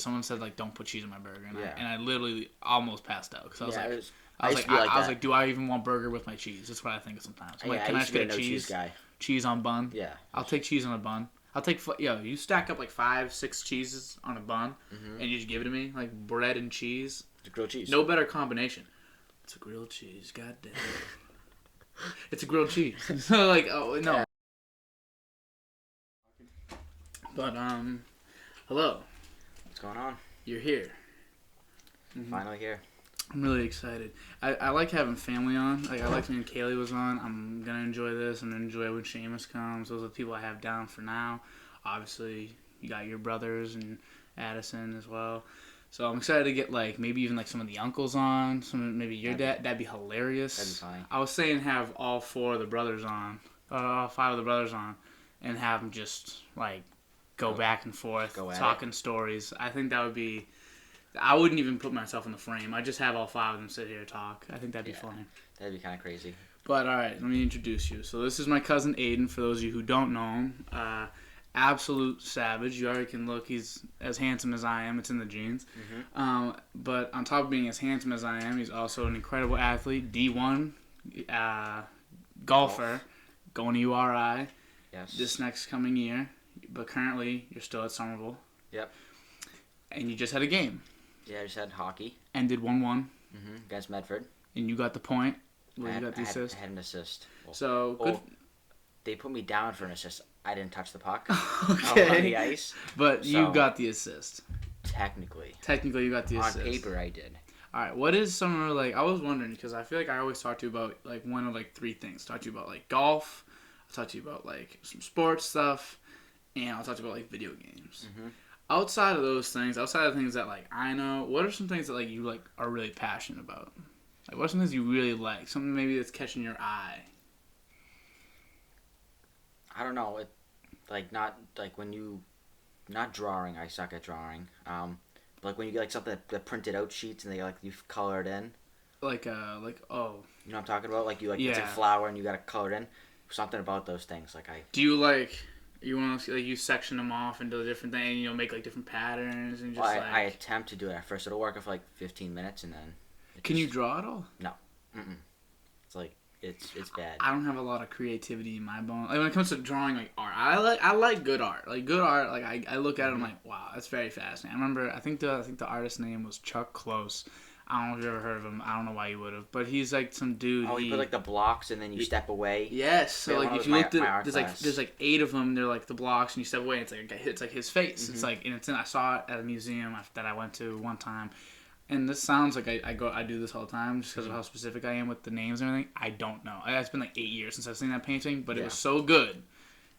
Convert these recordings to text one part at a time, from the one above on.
someone said like don't put cheese on my burger, and I literally almost passed out because I was I was like, do I even want burger with my cheese? That's what I think sometimes. I'm like, can I just get a cheese guy? Cheese on bun? Yeah, I'll take cheese on a bun. I'll take you stack up like 5-6 cheeses on a bun, and you just give it to me like bread and cheese. It's a grilled cheese. No better combination. It's a grilled cheese. God damn. It's a grilled cheese. So like, oh no. Yeah. But hello. What's going on? You're here. Finally here. I'm really excited. I like having family on. Like I liked when Kaylee was on. I'm gonna enjoy this. I'm gonna enjoy when Seamus comes. Those are the people I have down for now. Obviously, you got your brothers and Addison as well. So I'm excited to get like maybe even like some of the uncles on. Maybe your dad. That'd be hilarious. That'd be fine. I was saying have all 4 of the brothers on, all 5 of the brothers on, and have them just like go back and forth talking stories. I think that would be. I wouldn't even put myself in the frame. I just have all 5 of them sit here and talk. I think that'd be funny. That'd be kind of crazy. But all right, let me introduce you. So this is my cousin Aidan. For those of you who don't know him, absolute savage. You already can look. He's as handsome as I am. It's in the genes. But on top of being as handsome as I am, he's also an incredible athlete. D1 golfer, going to URI. Yes. This next coming year. But currently, you're still at Somerville. Yep. And you just had a game. Yeah, I just had hockey. Ended 1-1. Against Medford. And you got the point. You got the assist. I had an assist. So good. They put me down for an assist. I didn't touch the puck. Okay. On the ice. But you got the assist. Technically, you got the assist. On paper, I did. All right. What is some like? I was wondering because I feel like I always talk to you about like one of like 3 things. Talk to you about like golf. I'll talk to you about like some sports stuff, and I'll talk to you about like video games. Outside of those things, outside of things that like I know, what are some things that like you like are really passionate about? Like what are some things you really like? Something maybe that's catching your eye. I don't know. Like not like when you, not drawing. I suck at drawing. But like when you get like something that printed out sheets and they like you color it in. Like oh. You know what I'm talking about? Like you like it's a flower and you gotta color it in. Something about those things. Like I. Do you like? You want to like you section them off into a different thing, and make like different patterns and just I attempt to do it at first. It'll work for like 15 minutes and then. Can you draw at all? No. It's like it's bad. I don't have a lot of creativity in my bone. Like when it comes to drawing like art, I like good art. Like good art, like I look at it, I'm like, wow, that's very fascinating. I remember I think the artist's name was Chuck Close. I don't know if you've ever heard of him. I don't know why you would have, but he's like some dude. Oh, you put like the blocks and then you step away. Yes, so like if you looked at there's like 8 of them. They're like the blocks, and you step away. And it's like his face. It's like and I saw it at a museum that I went to one time. And this sounds like I do this all the time just because of how specific I am with the names and everything. I don't know. It's been like 8 years since I've seen that painting, but it was so good.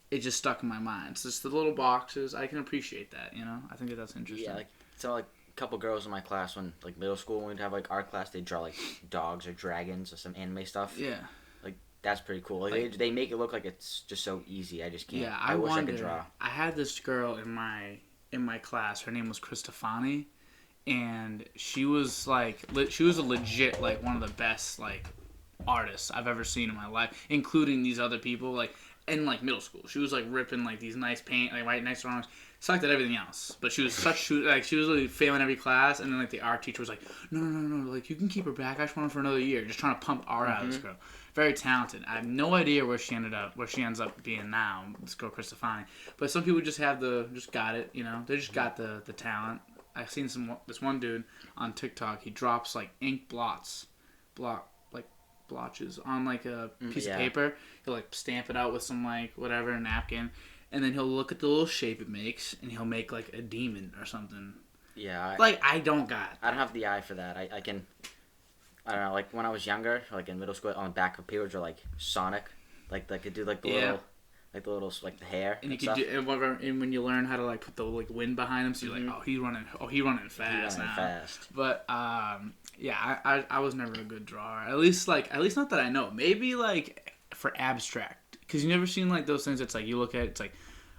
It just stuck in my mind. It's just the little boxes. I can appreciate that. I think that's interesting. Yeah, like couple girls in my class when like middle school when we'd have like art class, they'd draw like dogs or dragons or some anime stuff. Yeah, like that's pretty cool. Like they make it look like it's just so easy. I just can't. Yeah, I wish I could draw. I had this girl in my class. Her name was Christofani, and she was a legit like one of the best like artists I've ever seen in my life, including these other people like in like middle school. She was like ripping like these nice paint, like white nice drawings. Sucked at everything else, but she was really failing every class, and then like the art teacher was like, no, like you can keep her back. I just want her for another year, just trying to pump art out of this girl. Very talented. I have no idea where she ends up being now. This girl Christofani, but some people just got it. They just got the talent. I've seen this one dude on TikTok. He drops like ink blotches on like a piece of paper. He'll like stamp it out with some like whatever napkin. And then he'll look at the little shape it makes, and he'll make, like, a demon or something. Yeah. I don't got I don't have the eye for that. I can... I don't know, like, when I was younger, like, in middle school, on the back of papers were, like, Sonic. Like, they could do, like, the little... Like, the little, like, the hair and you could do... And when you learn how to, like, put the, like, wind behind him, so you're like, he's running fast now. But, yeah, I was never a good drawer. At least not that I know. Maybe, like, for abstract. Because you never seen like those things. It's like you look at it, it's like,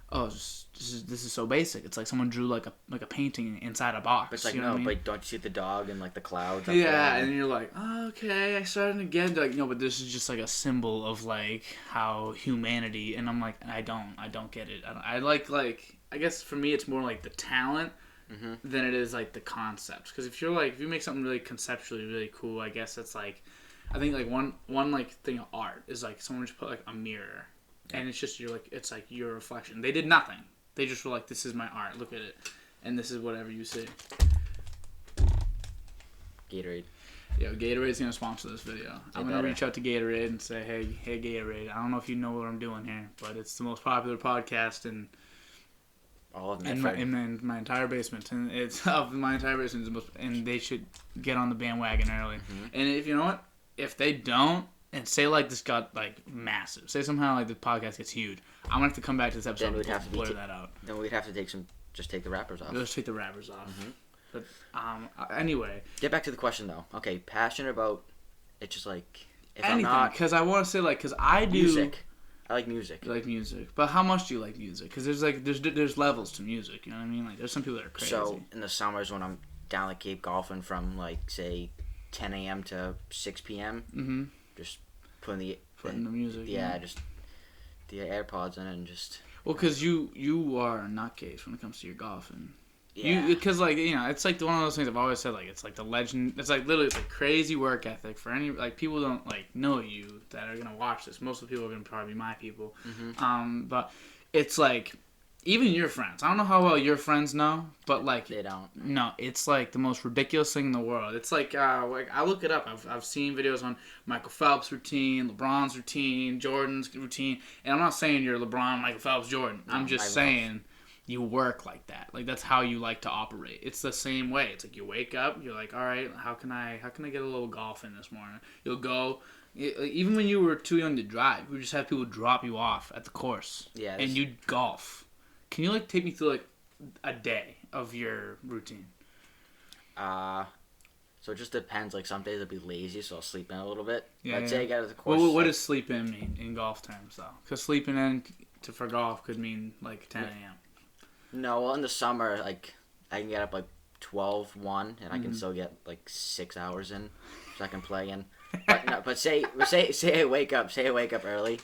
oh, this is so basic. It's like someone drew like a painting inside a box. But it's like but don't you see the dog and like the clouds? Yeah, and you're like, oh, okay, I started again. Like no, but this is just like a symbol of like how humanity. And I'm like, I don't get it. I like I guess for me it's more like the talent than it is like the concepts. Because if you make something really conceptually really cool, I guess it's like, I think like one like thing of art is like someone just put like a mirror, and it's just it's like your reflection. They did nothing. They just were like, this is my art. Look at it, and this is whatever you see. Gatorade. Yo, Gatorade's gonna sponsor this video. I'm gonna reach out to Gatorade and say, hey Gatorade, I don't know if you know what I'm doing here, but it's the most popular podcast in my entire basement, and it's of my entire basement is the most, and they should get on the bandwagon early. And if you know what, if they don't, and say like this got like massive, say somehow like the podcast gets huge, I'm gonna have to come back to this episode and blur that out. Then we'd have to take the wrappers off. Let's take the wrappers off. But anyway, get back to the question though. Okay, passionate about it's just like if anything, I'm not, because I want to say like, because I do music. I like music. You like music, but how much do you like music? Because there's levels to music. You know what I mean? Like there's some people that are crazy. So in the summers when I'm down the Cape golfing from like say 10 a.m. to 6 p.m. Just putting the music. Yeah, just the AirPods in it and just. Well, because you are a nutcase when it comes to your golfing. Yeah. Because like it's like one of those things I've always said, like it's like the legend. It's like literally it's like crazy work ethic for any like people don't like know you that are gonna watch this. Most of the people are gonna probably be my people. But it's like even your friends. I don't know how well your friends know, but like they don't. No, it's like the most ridiculous thing in the world. It's like I look it up. I've seen videos on Michael Phelps' routine, LeBron's routine, Jordan's routine, and I'm not saying you're LeBron, Michael Phelps, Jordan. I'm just saying. You work like that. Like that's how you like to operate. It's the same way. It's like you wake up, you're like, all right, how can I get a little golf in this morning? You'll go. Even when you were too young to drive, we just have people drop you off at the course. Yeah. And you golf. Can you like take me through like a day of your routine? So it just depends. Like some days I'll be lazy, so I'll sleep in a little bit. Yeah. I'd say I get to the course. Well, what does sleep in mean in golf terms though? Because sleeping in for golf could mean like 10 a.m. No, well, in the summer, like, I can get up, like, 12, 1, and I can still get, like, 6 hours in, so I can play in. But, no, but say I wake up early,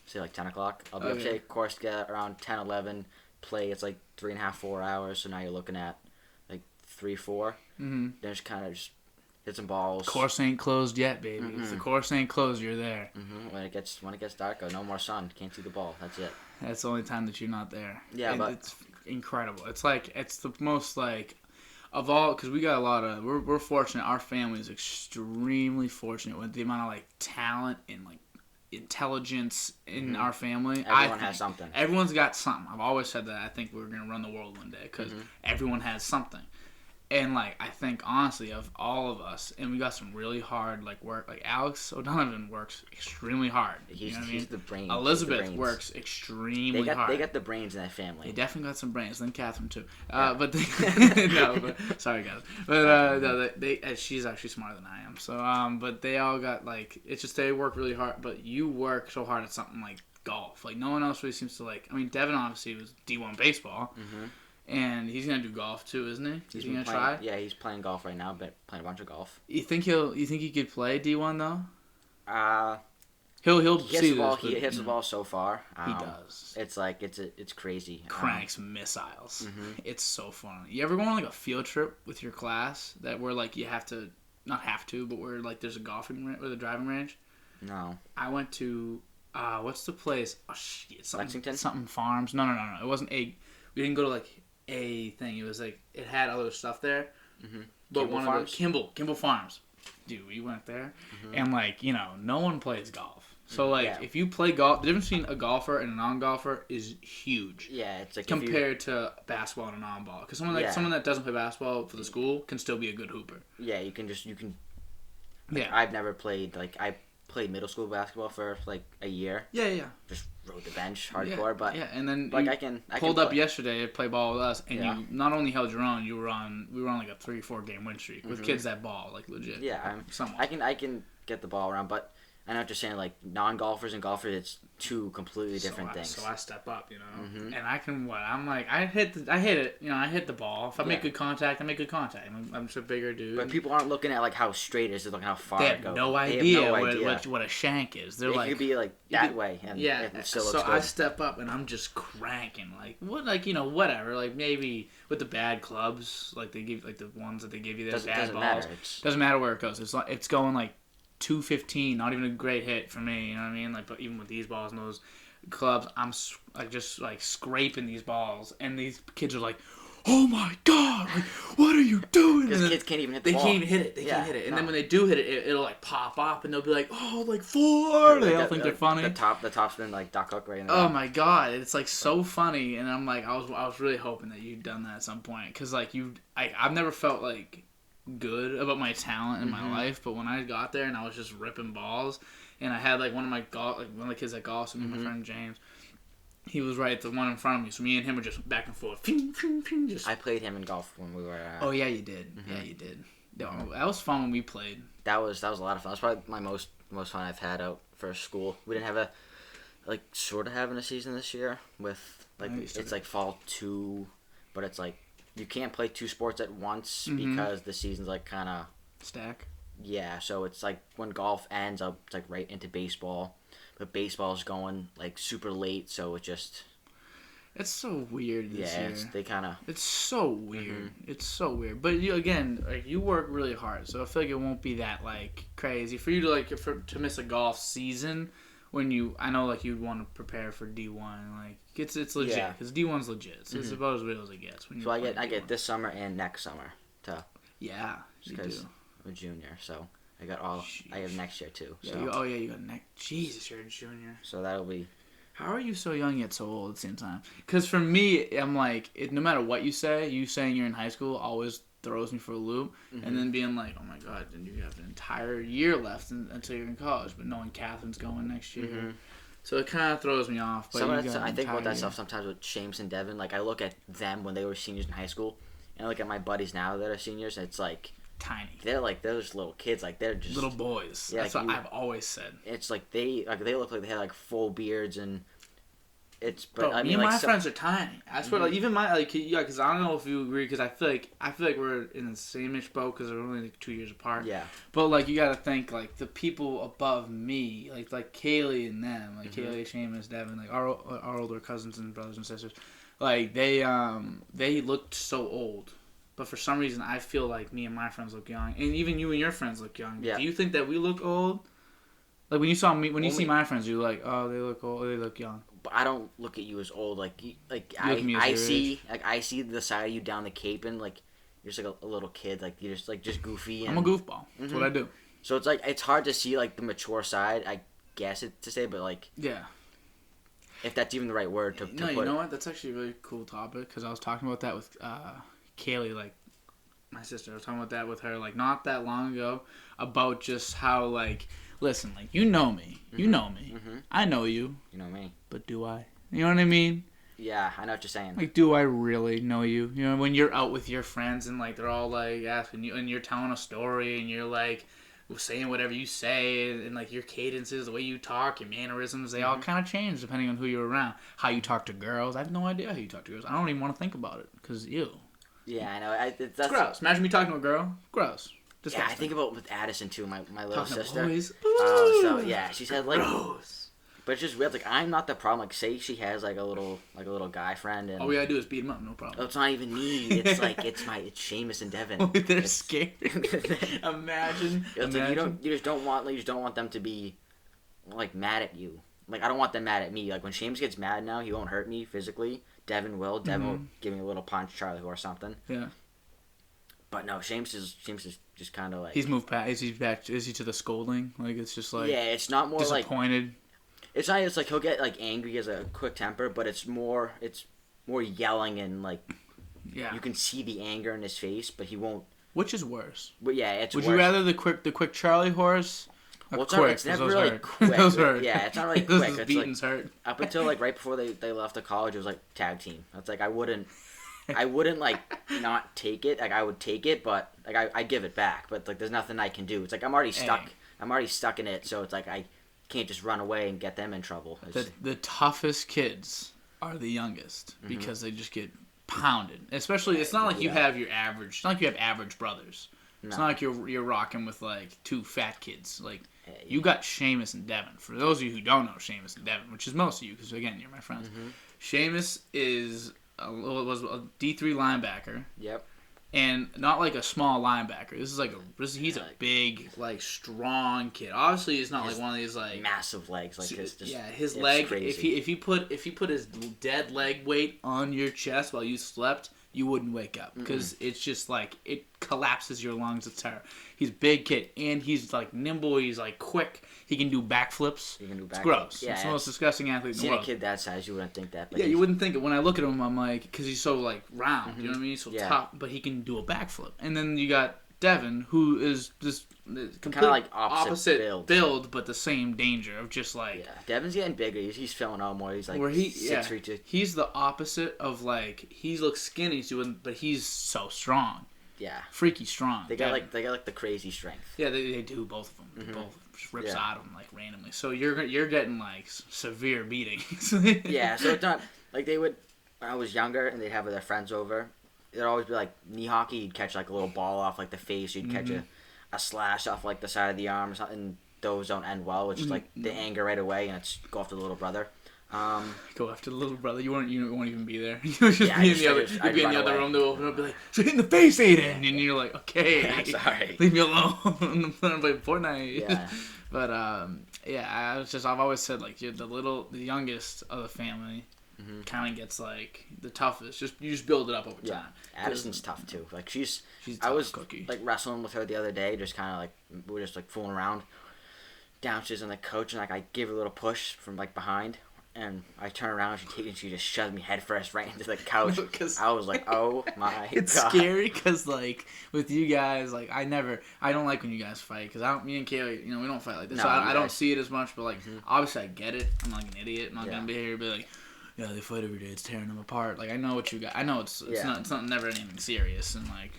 say, like, 10 o'clock. I'll be up, say, course get around 10, 11, play, it's, like, 3.5, 4 hours, so now you're looking at, like, 3, 4. Then just kind of just hit some balls. Course ain't closed yet, baby. If the course ain't closed, you're there. When it gets dark, no more sun. Can't see the ball. That's it. That's the only time that you're not there. Yeah, but it's incredible. It's like it's the most like of all because we got a lot of we're fortunate. Our family is extremely fortunate with the amount of like talent and like intelligence in our family. Everyone has something. Everyone's got something. I've always said that. I think we're gonna run the world one day because everyone has something. And, like, I think, honestly, of all of us, and we got some really hard, like, work. Like, Alex O'Donovan works extremely hard. He's the brains. Elizabeth works extremely hard. They got the brains in that family. They definitely got some brains. Then Catherine, too. But sorry, guys. But, no, she's actually smarter than I am. So, but they all got, like, it's just they work really hard. But you work so hard at something like golf. Like, no one else really seems to, like, I mean, Devin obviously was D1 baseball. And he's gonna do golf too, isn't he? He's gonna try. Yeah, he's playing golf right now, but playing a bunch of golf. You think he could play D1 though? He hits the ball so far. He does. It's like it's crazy. Cranks missiles. It's so fun. You ever go on like a field trip with your class that where like you have to not have to, but where like there's a driving range? No. I went to what's the place? Oh shit, Lexington. Something Farms. No. It wasn't We didn't go to like a thing. It was like it had other stuff there. But Kimball Farms. Dude, we went there and like, no one plays golf. So like if you play golf, the difference between a golfer and a non-golfer is huge. Yeah, it's like compared to basketball and a non-ball. Because someone that doesn't play basketball for the school can still be a good hooper. Yeah, you can. Yeah. I've never played I played middle school basketball for like a year. Yeah. Just rode the bench hardcore, but and then like I pulled up yesterday to play ball with us, and you not only held your own, we were on like a 3-4 game win streak with kids that ball like legit. Yeah, I can get the ball around, but I know what you're saying. Like non-golfers and golfers, it's two completely different things. So I step up, and I can I'm like I hit it, I hit the ball. If I make good contact, I make good contact. I'm just a bigger dude. But people aren't looking at like how straight it is, they're looking how far they it have goes. no idea what a shank is. They're like it could be like that way, and it still looks good. I step up and I'm just cranking whatever. Like maybe with the bad clubs, like they give like the ones that they give you, bad balls. Doesn't matter where it goes. It's going like 215, not even a great hit for me. You know what I mean? Like, but even with these balls and those clubs, I'm like just like scraping these balls, and these kids are like, "Oh my god! Like, what are you doing?" Because kids can't even hit the ball. They can't even hit it. They can't hit it. And then when they do hit it, it'll like pop up, and they'll be like, "Oh, like 4!" They all think they're funny. The top's been like duck hook right in the Oh my god, it's like so funny, and I'm like, I was really hoping that you'd done that at some point, because like I've never felt like good about my talent in my life, but when I got there and I was just ripping balls, and I had like one of the kids that golfs with me, my friend James, he was right, the one in front of me, so me and him were just back and forth. I played him in golf when we were oh yeah, you did. Yeah, you did. That was fun when we played. That was a lot of fun. That's probably my most fun I've had out for school. We didn't have sort of having a season this year with like it's like fall 2, but it's like you can't play 2 sports at once because the season's like kind of stack. Yeah, so it's like when golf ends up, it's like right into baseball, but baseball's going like super late, so it just. It's so weird this year. It's so weird. It's so weird. But you work really hard, so I feel like it won't be that like crazy for you to to miss a golf season. When I know like you'd want to prepare for D1, like it's legit because D1's legit. So it's about as real as it gets. So I get this summer and next summer to. Yeah, you do. I'm a junior, so I got all. Sheesh. I have next year too. So. Yeah, you got next. Jesus, you're a junior. So that'll be. How are you so young yet so old at the same time? Because for me, I'm like, no matter what you saying you're in high school always throws me for a loop. And then being like, oh my god, then you have an entire year left until you're in college. But knowing Catherine's going next year. So it kind of throws me off. But I think about that stuff sometimes with Shames and Devin. Like, I look at them when they were seniors in high school, and I look at my buddies now that are seniors, and it's like... Tiny. They're like those little kids. Like, they're just... Little boys. Yeah, that's what I've always said. It's like they look like they had like full beards and... But I mean, me and my friends are tiny. I swear, like even my because I don't know if you agree, because I feel like we're in the same-ish boat because we're only like 2 years apart. Yeah. But like you got to think like the people above me, like Kaylee and them, like Kaylee, Seamus, Devin, like our older cousins and brothers and sisters, like they looked so old. But for some reason, I feel like me and my friends look young, and even you and your friends look young. Yeah. Do you think that we look old? Like when you see my friends, you're like, oh, they look old, they look young. But I don't look at you as old. I see the side of you down the Cape, and like you're just like a little kid. Like you're just goofy. And, I'm a goofball. That's what I do. So it's like it's hard to see like the mature side. I guess to say, but like yeah, if that's even the right word to put. You know what? That's actually a really cool topic because I was talking about that with Kaylee, like my sister. I was talking about that with her like not that long ago about just how like. Listen, like, you know me. You know me. I know you. You know me. But do I? You know what I mean? Yeah, I know what you're saying. Like, do I really know you? You know, when you're out with your friends and, like, they're all, like, asking you, and you're telling a story, and you're, like, saying whatever you say, and like, your cadences, the way you talk, your mannerisms, they all kind of change depending on who you're around. How you talk to girls. I have no idea how you talk to girls. I don't even want to think about it, because, ew. Yeah, I know. It's gross. Imagine me talking to a girl. Gross. Disgusting. Yeah, I think about with Addison too, my little talking sister. So yeah, she said like, gross. But it's just weird. Like I'm not the problem. Like say she has like a little guy friend, and all we gotta do is beat him up, no problem. Oh, it's not even me. It's like it's Seamus and Devin. They're scared. Imagine. Like you just don't want them to be like mad at you. Like I don't want them mad at me. Like when Seamus gets mad now, he won't hurt me physically. Devin will. Devin will give me a little punch, Charlie or something. Yeah. But no, Seamus is just kind of like he's moved past. Is he back? Is he to the scolding? Like it's just like it's not more disappointed. Like it's not. It's like he'll get like angry, as a quick temper, but it's more yelling and like you can see the anger in his face, but he won't. Which is worse? But yeah, it's. Would worse. you rather the quick Charlie horse? Well, it's never really quick. Those hurt. Yeah, it's not really quick. Those beatings hurt. Up until like right before they left the college, it was like tag team. It's like I wouldn't like not take it. Like I would take it, but like I give it back. But like there's nothing I can do. It's like I'm already stuck. I'm already stuck in it. So it's like can't just run away and get them in trouble. The toughest kids are the youngest because they just get pounded. Especially, it's not like you have your average. It's not like you have average brothers. It's not like you're rocking with like two fat kids. Like you got Seamus and Devin. For those of you who don't know Seamus and Devin, which is most of you, because again you're my friends. Seamus was a D3 linebacker. Yep. And not like a small linebacker. This is like he's a big, like strong kid. Obviously, he's not like one of these like massive legs. Like his leg. Crazy. If he put his dead leg weight on your chest while you slept, you wouldn't wake up because it's just like it collapses your lungs. It's terrible. He's a big kid and he's like nimble. He's like quick. He can do backflips. It's gross. Yeah, it's the most disgusting athlete in the world. Seeing a kid that size, you wouldn't think that. But you wouldn't think it. When I look at him, I'm like, because he's so like round. You know what I mean? He's so tough, but he can do a backflip. And then you got Devin, who is this complete like opposite build, but the same danger of just like. Yeah, Devin's getting bigger. He's filling out more. He's like 6'3". He's the opposite of like he looks skinny, but he's so strong. Yeah, freaky strong. They got like the crazy strength. Yeah, they do, both of them. They both just rips out of them like randomly. So you're getting like severe beatings. Yeah, so it's not like they would when I was younger and they'd have their friends over. It'd always be like knee hockey. You'd catch like a little ball off like the face. You'd catch a slash off like the side of the arm or something. Those don't end well. It's just like the anger right away and it's go after the little brother. Go after the little brother. You won't even be there. You would just be in the other. You'd be in the other room. They'll open up, be like, "So hit in the face, Aidan," and you're like, "Okay, sorry, leave me alone. I'm playing Fortnite." Yeah. But I've always said like you're the youngest of the family. Kind of gets like the toughest. You just build it up over time. Addison's tough too. Like she's I was cookie. Like wrestling with her the other day. Just kind of like we were just like fooling around. Downstairs on the couch and like I give her a little push from like behind. And I turn around and she just shoved me headfirst right into the couch. I was like, oh my god. It's scary because, like, with you guys, like, I don't like when you guys fight because me and Kaylee, we don't fight like this. No, so I don't see it as much, but, like, obviously I get it. I'm like an idiot. I'm not going to be here and be like, yeah, they fight every day. It's tearing them apart. Like, I know what you got. I know it's not never anything serious. And, like,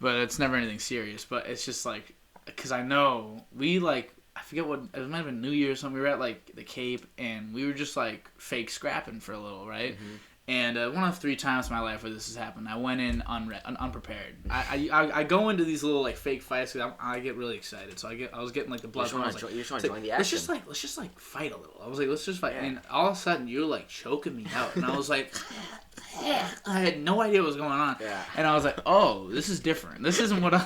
but it's never anything serious. But it's just, like, because I know we, like, I forget what, it might have been New Year's or something. We were at, like, the Cape, and we were just, like, fake scrapping for a little, right? And one of 3 times in my life where this has happened, I went in unprepared. I go into these little, like, fake fights because I get really excited. So I was getting, like, the blood. You just want to join the action. Let's just, like, fight a little. I was like, let's just fight. Yeah. And all of a sudden, you're, like, choking me out. And I was like... I had no idea what was going on, and I was like, "Oh, this is different. This isn't what I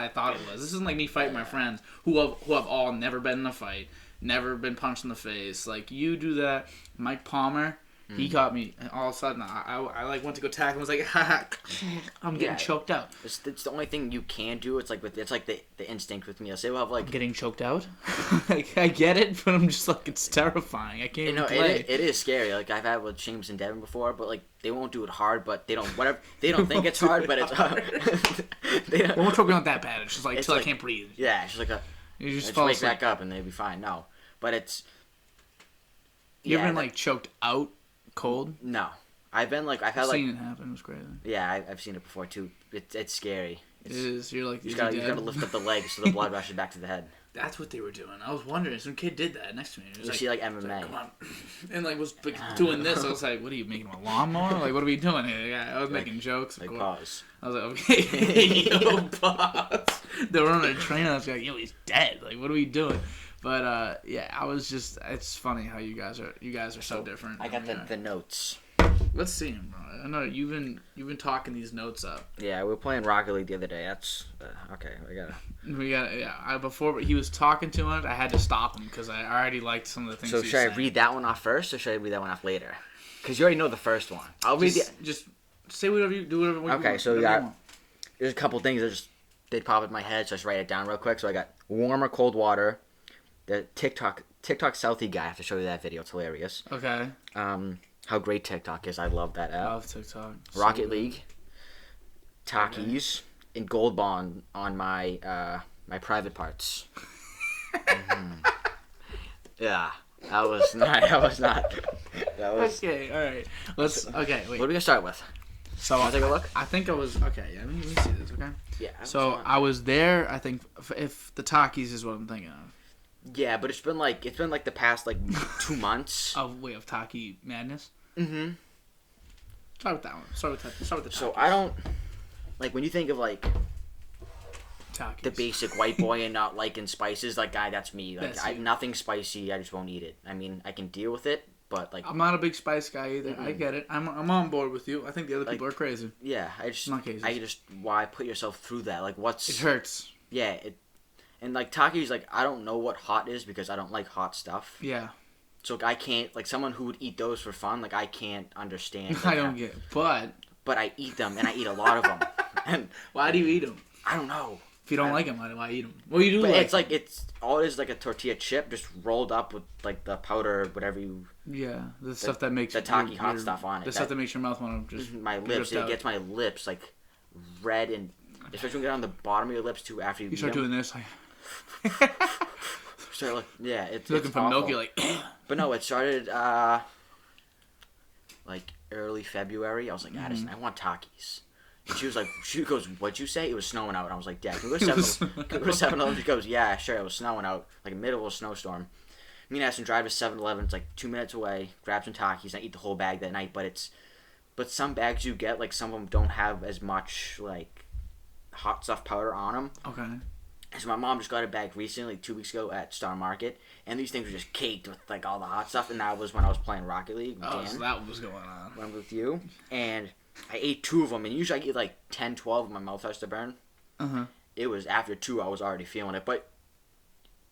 thought it was. This isn't like me fighting my friends who have all never been in a fight, never been punched in the face. Like you do that, Mike Palmer." He caught me, and all of a sudden, I like went to go tackle him. I was like, ha, I'm getting choked out. It's the only thing you can do. It's like the instinct with me. I'll say, well, like getting choked out. I get it, but I'm just like it's terrifying. I can't even play. It is scary. Like I've had with Seamus and Devin before, but like they won't do it hard. But they don't think it's hard, but it's hard. We won't choke me out that bad. It's just like till I can't breathe. Yeah, it's just like you just fall asleep. Back up and they'll be fine. No, but it's. You ever been like choked out? Cold? No, I've had like seen it happen. It was crazy. Yeah, I've seen it before too. It's scary. It is. You're like you gotta lift up the legs so the blood rushes back to the head. That's what they were doing. I was wondering. Some kid did that next to me. You see like MMA. Like, come on. And like was doing this. I was like, what are you making a lawnmower? Like what are we doing here? Yeah, I was making jokes. Like pause. I was like, okay, yo, pause. They were on a train. I was like, yo, he's dead. Like what are we doing? But I was just. It's funny how you guys are so different. I got the notes. Let's see him, bro. I know you've been talking these notes up. Yeah, we were playing Rocket League the other day. That's okay. We got before he was talking too much, I had to stop him because I already liked some of the things. So should I read that one off first, or should I read that one off later? Because you already know the first one. I'll read just say whatever you do. Whatever. Okay, so we got. There's a couple things that they pop in my head, so I just write it down real quick. So I got warm or cold water. The TikTok Southie guy. I have to show you that video. It's hilarious. Okay. How great TikTok is. I love that app. I love TikTok. Rocket League. Takis. And Gold Bond on my my private parts. Yeah. That was not. Okay, alright. Okay, wait. What are we going to start with? So I'll take a look. I think I was... Okay, yeah, let me see this, okay? Yeah. So I was there, I think, if the Takis is what I'm thinking of. Yeah, but it's been like the past like 2 months. Of Taki madness. Mm-hmm. Start with that one. Start with the Takis. So I don't like when you think of like Takis. the basic white boy and not liking spices. Like, that's me. Like, That's you. nothing spicy. I just won't eat it. I mean, I can deal with it, but like, I'm not a big spice guy either. I get it. I'm on board with you. I think the other Like, people are crazy. yeah, why put yourself through that? Like, It hurts. Yeah, and like Takis, like I don't know what hot is because I don't like hot stuff. Yeah. So like, I can't, like, someone who would eat those for fun, like I can't understand. Like, I don't get it. But I eat them, and I eat a lot of them. And why do you eat them? I don't know. If you don't like them, why eat them? Well, you do. But like it's all it is, like a tortilla chip just rolled up with like the powder, whatever you. Yeah, the stuff that makes the Taki hot stuff on it. The stuff that makes your mouth want to just. My lips. It gets my lips like red, and especially when you get on the bottom of your lips too after you. You start doing this like. Start like, yeah, it's looking for awful. milk. You're like. But no, it started like early February. I was like, Addison, I want Takis. And she goes, what'd you say? It was snowing out. And I was like, Dad, can we go to 7-Eleven? She goes, yeah, sure. It was snowing out, like middle of a snowstorm. Me and Addison drive to 7-Eleven. It's like 2 minutes away. Grab some Takis. I eat the whole bag that night. But some bags you get, like some of them don't have as much like hot stuff powder on them. Okay. So my mom just got a bag recently, like 2 weeks ago at Star Market, and these things were just caked with like all the hot stuff. And that was when I was playing Rocket League. Oh, so that was going on. When I'm with you, and I ate 2 of them, and usually I eat like 10, 12 when my mouth starts to burn. It was after 2 I was already feeling it, but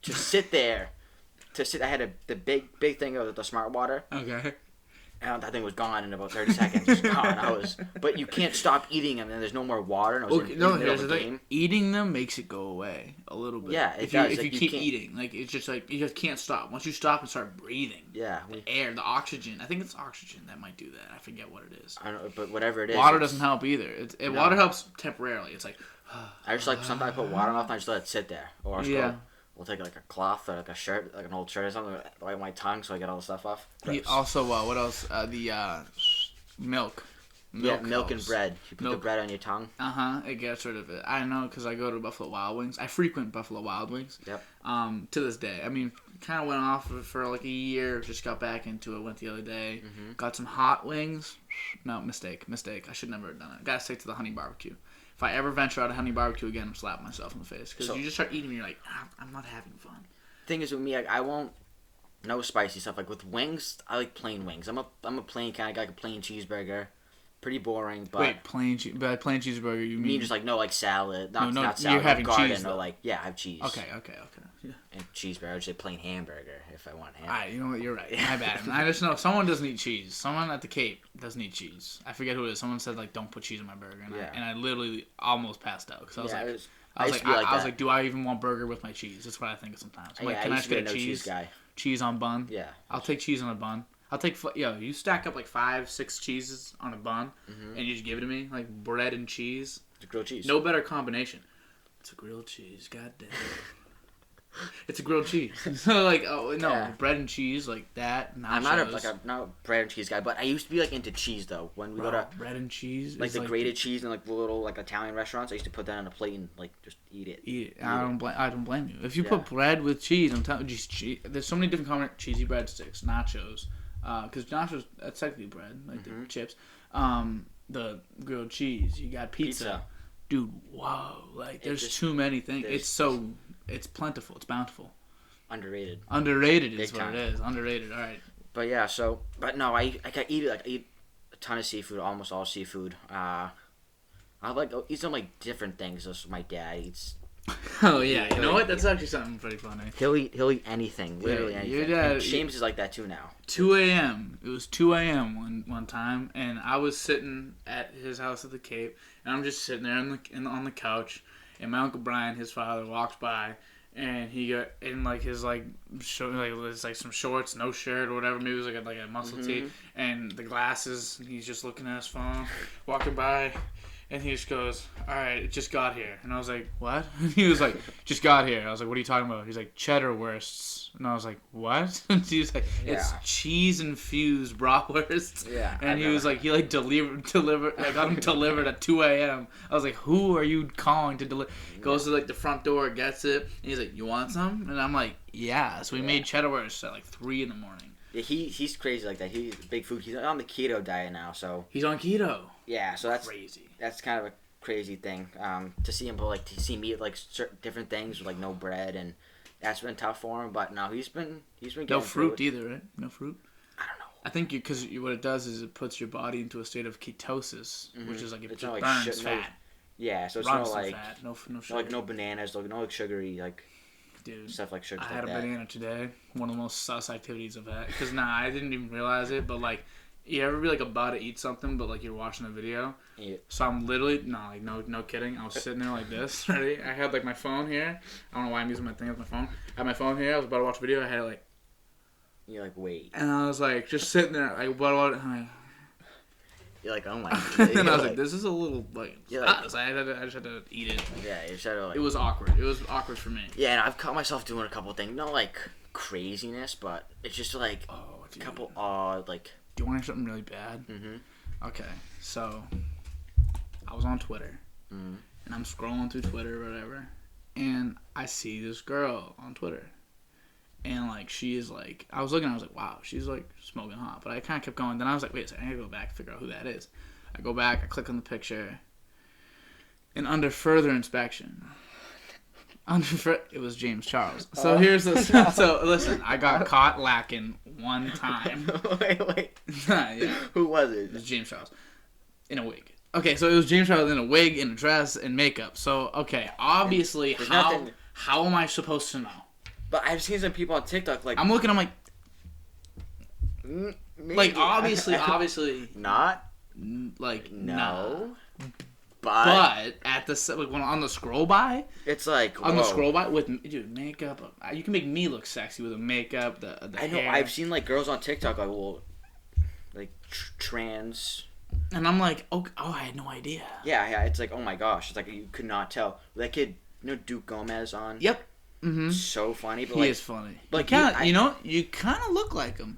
to sit there, I had the big thing of the smart water. Okay. And that thing was gone in about 30 seconds. It's gone. But you can't stop eating them, and there's no more water. And I was in the middle of the game. Eating them makes it go away a little bit. Yeah, if does. If you keep eating, like it's just like you just can't stop. Once you stop and start breathing, yeah, the air, the oxygen. I think it's oxygen that might do that. I forget what it is. I don't know, but whatever it is, water doesn't help either. Water helps temporarily. It's like I just like sometimes I put water on, and I just let it sit there, or I'll just go. We'll take like a cloth or like a shirt, like an old shirt or something, wipe my tongue so I get all the stuff off. Also, what else? The milk. Milk and bread. You put the bread on your tongue. It gets rid of it. I know because I go to Buffalo Wild Wings. I frequent Buffalo Wild Wings. Yep. To this day, I mean, kind of went off for like a year. Just got back into it. Went the other day. Got some hot wings. No, mistake. I should never have done it. Gotta stick to the honey barbecue. If I ever venture out of honey barbecue again, I'm slapping myself in the face because you just start eating and you're like, I'm not having fun. Thing is with me, I won't. No spicy stuff. Like with wings, I like plain wings. I'm a plain kind of guy, like a plain cheeseburger. Pretty boring, but wait, plain cheeseburger? You mean just like like salad? Not salad. You're having garden, cheese. Or like I have cheese. Okay. Yeah. And cheeseburger, I would say plain hamburger if I want hamburger. Alright, you know what? You're right. My bad. I just know someone doesn't eat cheese. Someone at the Cape doesn't eat cheese. I forget who it is. Someone said like, don't put cheese on my burger, and I literally almost passed out because I was like, do I even want burger with my cheese? That's what I think sometimes. I'm like, can I just get a cheese guy? Cheese on bun? Yeah. I'll take cheese on a bun. I'll take, you stack up like 5-6 cheeses on a bun, and you just give it to me, like bread and cheese. It's a grilled cheese. No better combination. It's a grilled cheese, goddamn. It's a grilled cheese. So like, bread and cheese like that. I'm not a bread and cheese guy, but I used to be like into chease though. When we go to bread and cheese, like the grated cheese in like the little like Italian restaurants, I used to put that on a plate and like just eat it. I don't blame you. If you put bread with cheese, I'm telling you, there's so many different combinations. Cheesy breadsticks, nachos, because nachos that's technically bread, like the chips. The grilled cheese, you got pizza. Dude, whoa! Like, there's too many things. It's plentiful. It's bountiful. Underrated. Underrated is what it is. Underrated. All right. But yeah, I eat a ton of seafood, almost all seafood. I like eat some like different things. As my dad eats. Oh yeah, you know what? That's actually something pretty funny. He'll eat anything, literally anything. Your dad, and James is like that too now. 2 a.m. It was 2 a.m. one time, and I was sitting at his house at the Cape, and I'm just sitting there on the couch, and my Uncle Brian, his father, walks by, and he got in like his it's like some shorts, no shirt or whatever. Maybe it was like a muscle tee, and the glasses. And he's just looking at his phone, walking by. And he just goes, all right, it just got here. And I was like, what? And he was like, just got here. I was like, what are you talking about? He's like, cheddar wursts. And I was like, what? And he was like, it's cheese-infused bratwurst. Yeah. And he was like, he like delivered. I got him delivered at 2 a.m. I was like, who are you calling to deliver? Goes to like the front door, gets it. And he's like, you want some? And I'm like, yeah. So we made cheddar wursts at like 3 in the morning. Yeah, he's crazy like that. He's big food. He's on the keto diet now, so he's on keto. Yeah, so that's crazy. That's kind of a crazy thing. To see him to see me eat like different things with like no bread, and that's been tough for him. But no, he's been getting no fruit either, right? No fruit. I don't know. I think because what it does is it puts your body into a state of ketosis, which is like it no, burns fat. Yeah, so it's no like fat, no sugar. Like no bananas, no like sugary like. Dude, stuff like sugar. I had a banana today. One of the most sus activities I've had. Because I didn't even realize it. But like, you ever be like about to eat something, but like you're watching a video? Yeah. So I'm literally no kidding. I was sitting there like this, ready. I had like my phone here. I don't know why I'm using my thing as my phone. I had my phone here. I was about to watch a video. I had it like. You're like, wait. And I was like, just sitting there, like what? You're like, oh my god. And I was like, this is a little like. I just had to eat it. Yeah, you should have. It was awkward. It was awkward for me. Yeah, and I've caught myself doing a couple things. Not like craziness, but it's just like a couple odd like. Do you want to hear something really bad? Mm-hmm. Okay, so I was on Twitter, and I'm scrolling through Twitter or whatever, and I see this girl on Twitter. And, like, she is, like... I was looking, I was like, wow, she's, like, smoking hot. But I kind of kept going. Then I was like, wait a second, I gotta go back and figure out who that is. I go back, I click on the picture. And under further inspection... it was James Charles. So here's the... So, listen, I got caught lacking one time. Wait. Yeah. Who was it? It was James Charles. In a wig. Okay, so it was James Charles in a wig, in a dress, and makeup. So, okay, obviously, how am I supposed to know? But I've seen some people on TikTok like I'm looking. I'm like, maybe. Like obviously not. Like no. Nah. But at the like when on the scroll by, it's like on the scroll by with dude makeup. You can make me look sexy with the makeup. The I know. Hair. I've seen like girls on TikTok like trans. And I'm like, oh, I had no idea. Yeah. It's like, oh my gosh, it's like you could not tell that kid. You know Duke Gomez on. Yep. Mm-hmm. So funny, but he like, is funny. But you kind of look like him,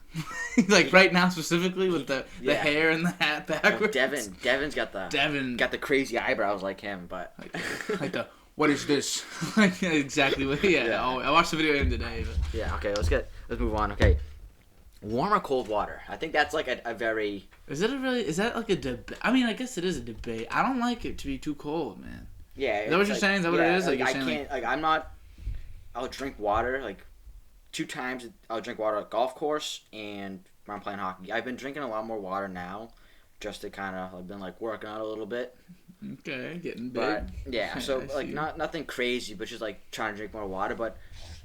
like right now specifically with the hair and the hat backwards. Devin's got the crazy eyebrows like him, but like the what is this? Like exactly what. Yeah. Oh, I watched the video of him today. But. Yeah. Okay. Let's move on. Okay. Warm or cold water? I think that's like a very. Is that like a debate? I mean, I guess it is a debate. I don't like it to be too cold, man. Yeah. Is that what you're saying? Is that what it is? Like, I can't. Like I'm not. I'll drink water like 2 times. I'll drink water at golf course and when I'm playing hockey. I've been drinking a lot more water now, just to kind of. I've been like working out a little bit. Okay, getting big. But yeah, so like nothing crazy, but just like trying to drink more water, but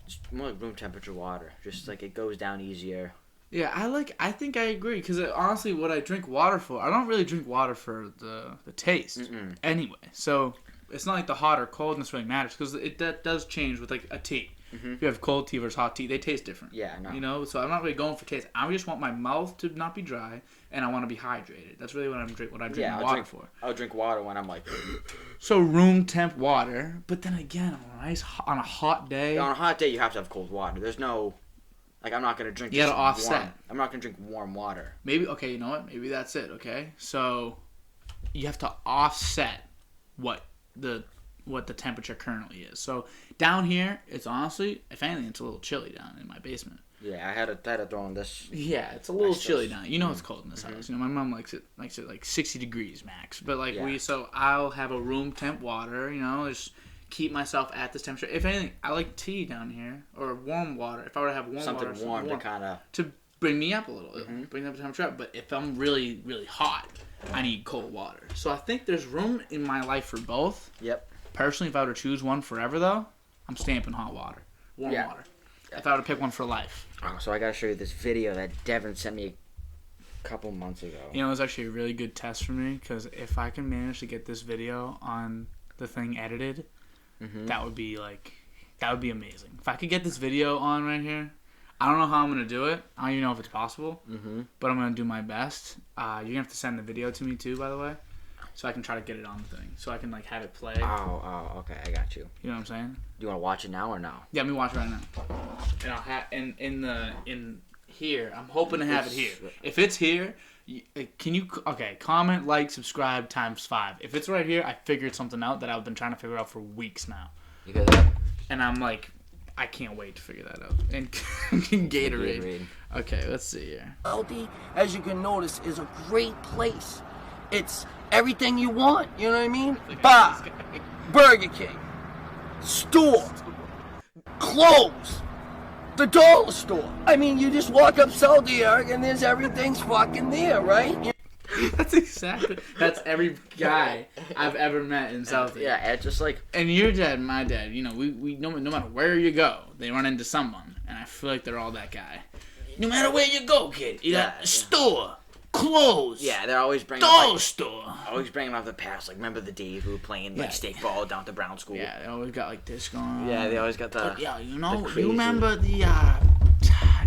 just more like room temperature water. Just like it goes down easier. Yeah, I think I agree because honestly, what I drink water for, I don't really drink water for the taste anyway. So. It's not like the hot or cold necessarily matters because that does change with like a tea. Mm-hmm. If you have cold tea versus hot tea, they taste different. Yeah, I know. You know, so I'm not really going for taste. I just want my mouth to not be dry and I want to be hydrated. That's really what I drink water for. I'll drink water when I'm like. So room temp water, but then again on a hot day. On a hot day, you have to have cold water. There's no. Like I'm not gonna drink. You gotta offset. Warm. I'm not gonna drink warm water. Maybe okay. You know what? Maybe that's it. Okay, so you have to offset what the temperature currently is. So down here, it's honestly, if anything, it's a little chilly down in my basement. Yeah, I had to throw in this. Yeah, it's a little chilly down. You know it's cold in this house. You know, my mom likes it like 60 degrees max. But like so I'll have a room temp water. You know, just keep myself at this temperature. If anything, I like tea down here or warm water. If I were to have something warm to kind of to bring me up a little, bring up the temperature up. But if I'm really really hot. I need cold water. So I think there's room in my life for both. Yep. Personally, if I were to choose one forever, though, I'm stamping hot water. Warm water. If I were to pick one for life. Oh, so I got to show you this video that Devin sent me a couple months ago. You know, it was actually a really good test for me because if I can manage to get this video on the thing edited, that would be amazing. If I could get this video on right here, I don't know how I'm going to do it. I don't even know if it's possible. But I'm going to do my best. You're going to have to send the video to me too, by the way. so I can try to get it on the thing, so I can like have it play. Oh, okay, I got you. You know what I'm saying? Do you want to watch it now or no? Yeah, let me watch it right now. And I'll have in here. I'm hoping to have it here. If it's here, can you comment, like, subscribe ×5. If it's right here, I figured something out that I've been trying to figure out for weeks now. You hear that? And I'm like, I can't wait to figure that out. And Gatorade. Okay, let's see here. Aldi, as you can notice, is a great place. It's everything you want, you know what I mean? Bar, Burger King, store, clothes, the dollar store. I mean, you just walk up Saudi and there's everything's fucking there, right? That's every guy I've ever met in South. Yeah, it's just like. And your dad and my dad, you know, we no matter where you go, they run into someone, and I feel like they're all that guy. No matter where you go, kid, you got store, clothes. Yeah, they're always bringing dollar store. Always bringing up the past. Like, remember the days we were playing like state ball down at the Brown School? Yeah, they always got like this going on. Yeah, they always got the. But, yeah, you know, you remember the.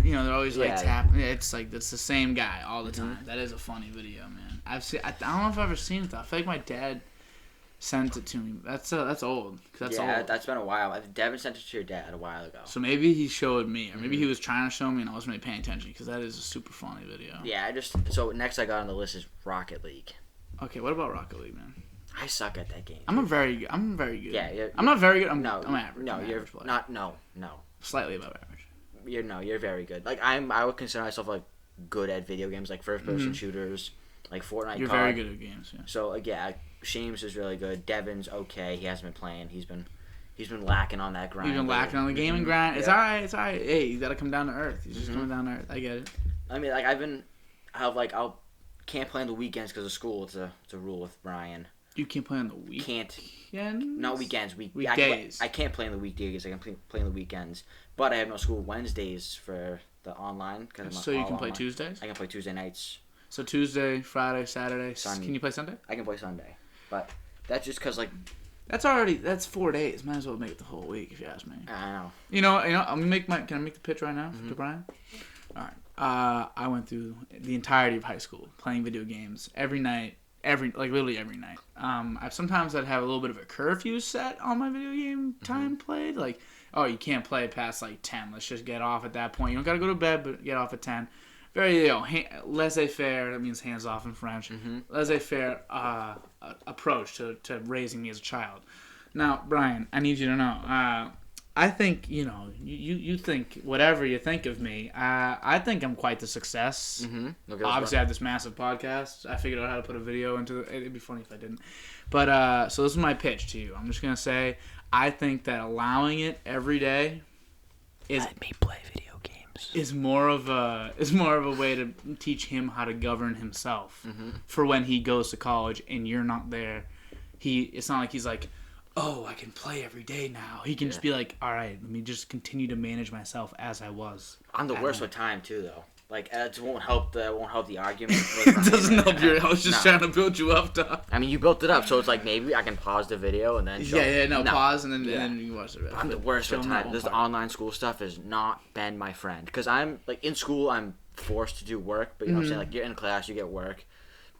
You know, they're always like tapping. It's like it's the same guy all the time. That is a funny video, man. I've seen. I don't know if I've ever seen it though. I feel like my dad sent it to me. That's old. That's old. That's been a while. Devin sent it to your dad a while ago. So maybe he showed me, or maybe he was trying to show me, and I wasn't really paying attention because that is a super funny video. Yeah, so next I got on the list is Rocket League. Okay, what about Rocket League, man? I suck at that game. I'm very good. Yeah, I'm not very good. I'm No, average. you're player. not. No. Slightly above average. You're very good. Like I would consider myself like good at video games, like first person shooters, like Fortnite. You're very good at games. Yeah. So Shames is really good. Devin's okay. He hasn't been playing. He's been lacking on that grind. He's been lacking on the gaming grind. It's alright. It's alright. Hey, you gotta come down to earth. He's just coming down to earth. I get it. I mean, like I can't play on the weekends because of school. It's a rule with Brian. You can't play on the weekends? Not weekends. Weekdays. I can't play on the weekdays. I can play on the weekends. But I have no school Wednesdays for the online. So you can play Tuesdays? I can play Tuesday nights. So Tuesday, Friday, Saturday. Sunday. Can you play Sunday? I can play Sunday. But that's just because, like... That's 4 days. Might as well make it the whole week, if you ask me. I know. You know. Can I make the pitch right now to Brian? All right. I went through the entirety of high school playing video games every night. Literally every night. Sometimes I'd have a little bit of a curfew set on my video game time played. Like, oh, you can't play past like 10. Let's just get off at that point. You don't gotta go to bed, but get off at 10. Very, laissez-faire. That means hands off in French. Laissez-faire approach to raising me as a child. Now, Brian, I need you to know. I think, you think whatever you think of me, I think I'm quite the success. Obviously, I have this massive podcast. I figured out how to put a video into it. It'd be funny if I didn't. But, so this is my pitch to you. I'm just going to say, I think that allowing it every day Let me play video games. is more of a way to teach him how to govern himself for when he goes to college and you're not there. It's not like he's like, oh, I can play every day now. He can just be like, all right, let me just continue to manage myself as I was. I'm the worst with time too, though. Like, it won't help the argument. It doesn't help I was just trying to build you up, dog. I mean, you built it up, so it's like maybe I can pause the video and then show pause and then you watch the rest. I'm the worst with time. This online school stuff has not been my friend. Because I'm, like, in school, I'm forced to do work, but you know what I'm saying? Like, you're in class, you get work.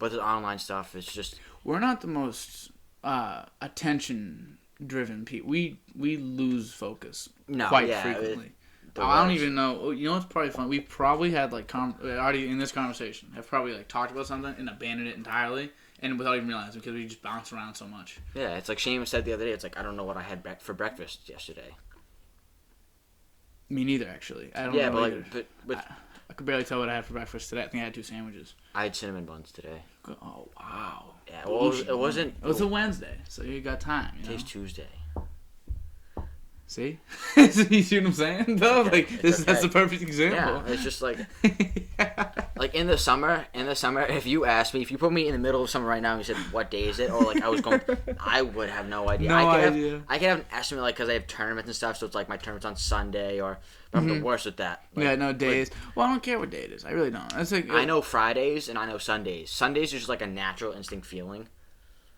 But the online stuff is just... We're not the most attention-driven people. We lose focus quite frequently. I don't even know. You know what's probably fun? We probably had like already in this conversation have probably like talked about something and abandoned it entirely, and without even realizing because we just bounce around so much. Yeah, it's like Shane said the other day. It's like I don't know what I had for breakfast yesterday. Me neither, actually. I don't know. Yeah, but I could barely tell what I had for breakfast today. I think I had 2 sandwiches. I had cinnamon buns today. Oh wow. Yeah, well, it wasn't. It was a Wednesday, so you got time. Today's Tuesday. See? You see what I'm saying, though? Like, that's the perfect example. Yeah, it's just like... Like, in the summer, if you asked me, if you put me in the middle of summer right now and you said, what day is it? Or, like, I would have no idea. I could have an estimate, like, because I have tournaments and stuff, so it's like my tournament's on Sunday, or... I'm the worst with that. Like, yeah, no, days. Well, I don't care what day it is. I really don't. It's like, I know Fridays and I know Sundays. Sundays is just, like, a natural instinct feeling.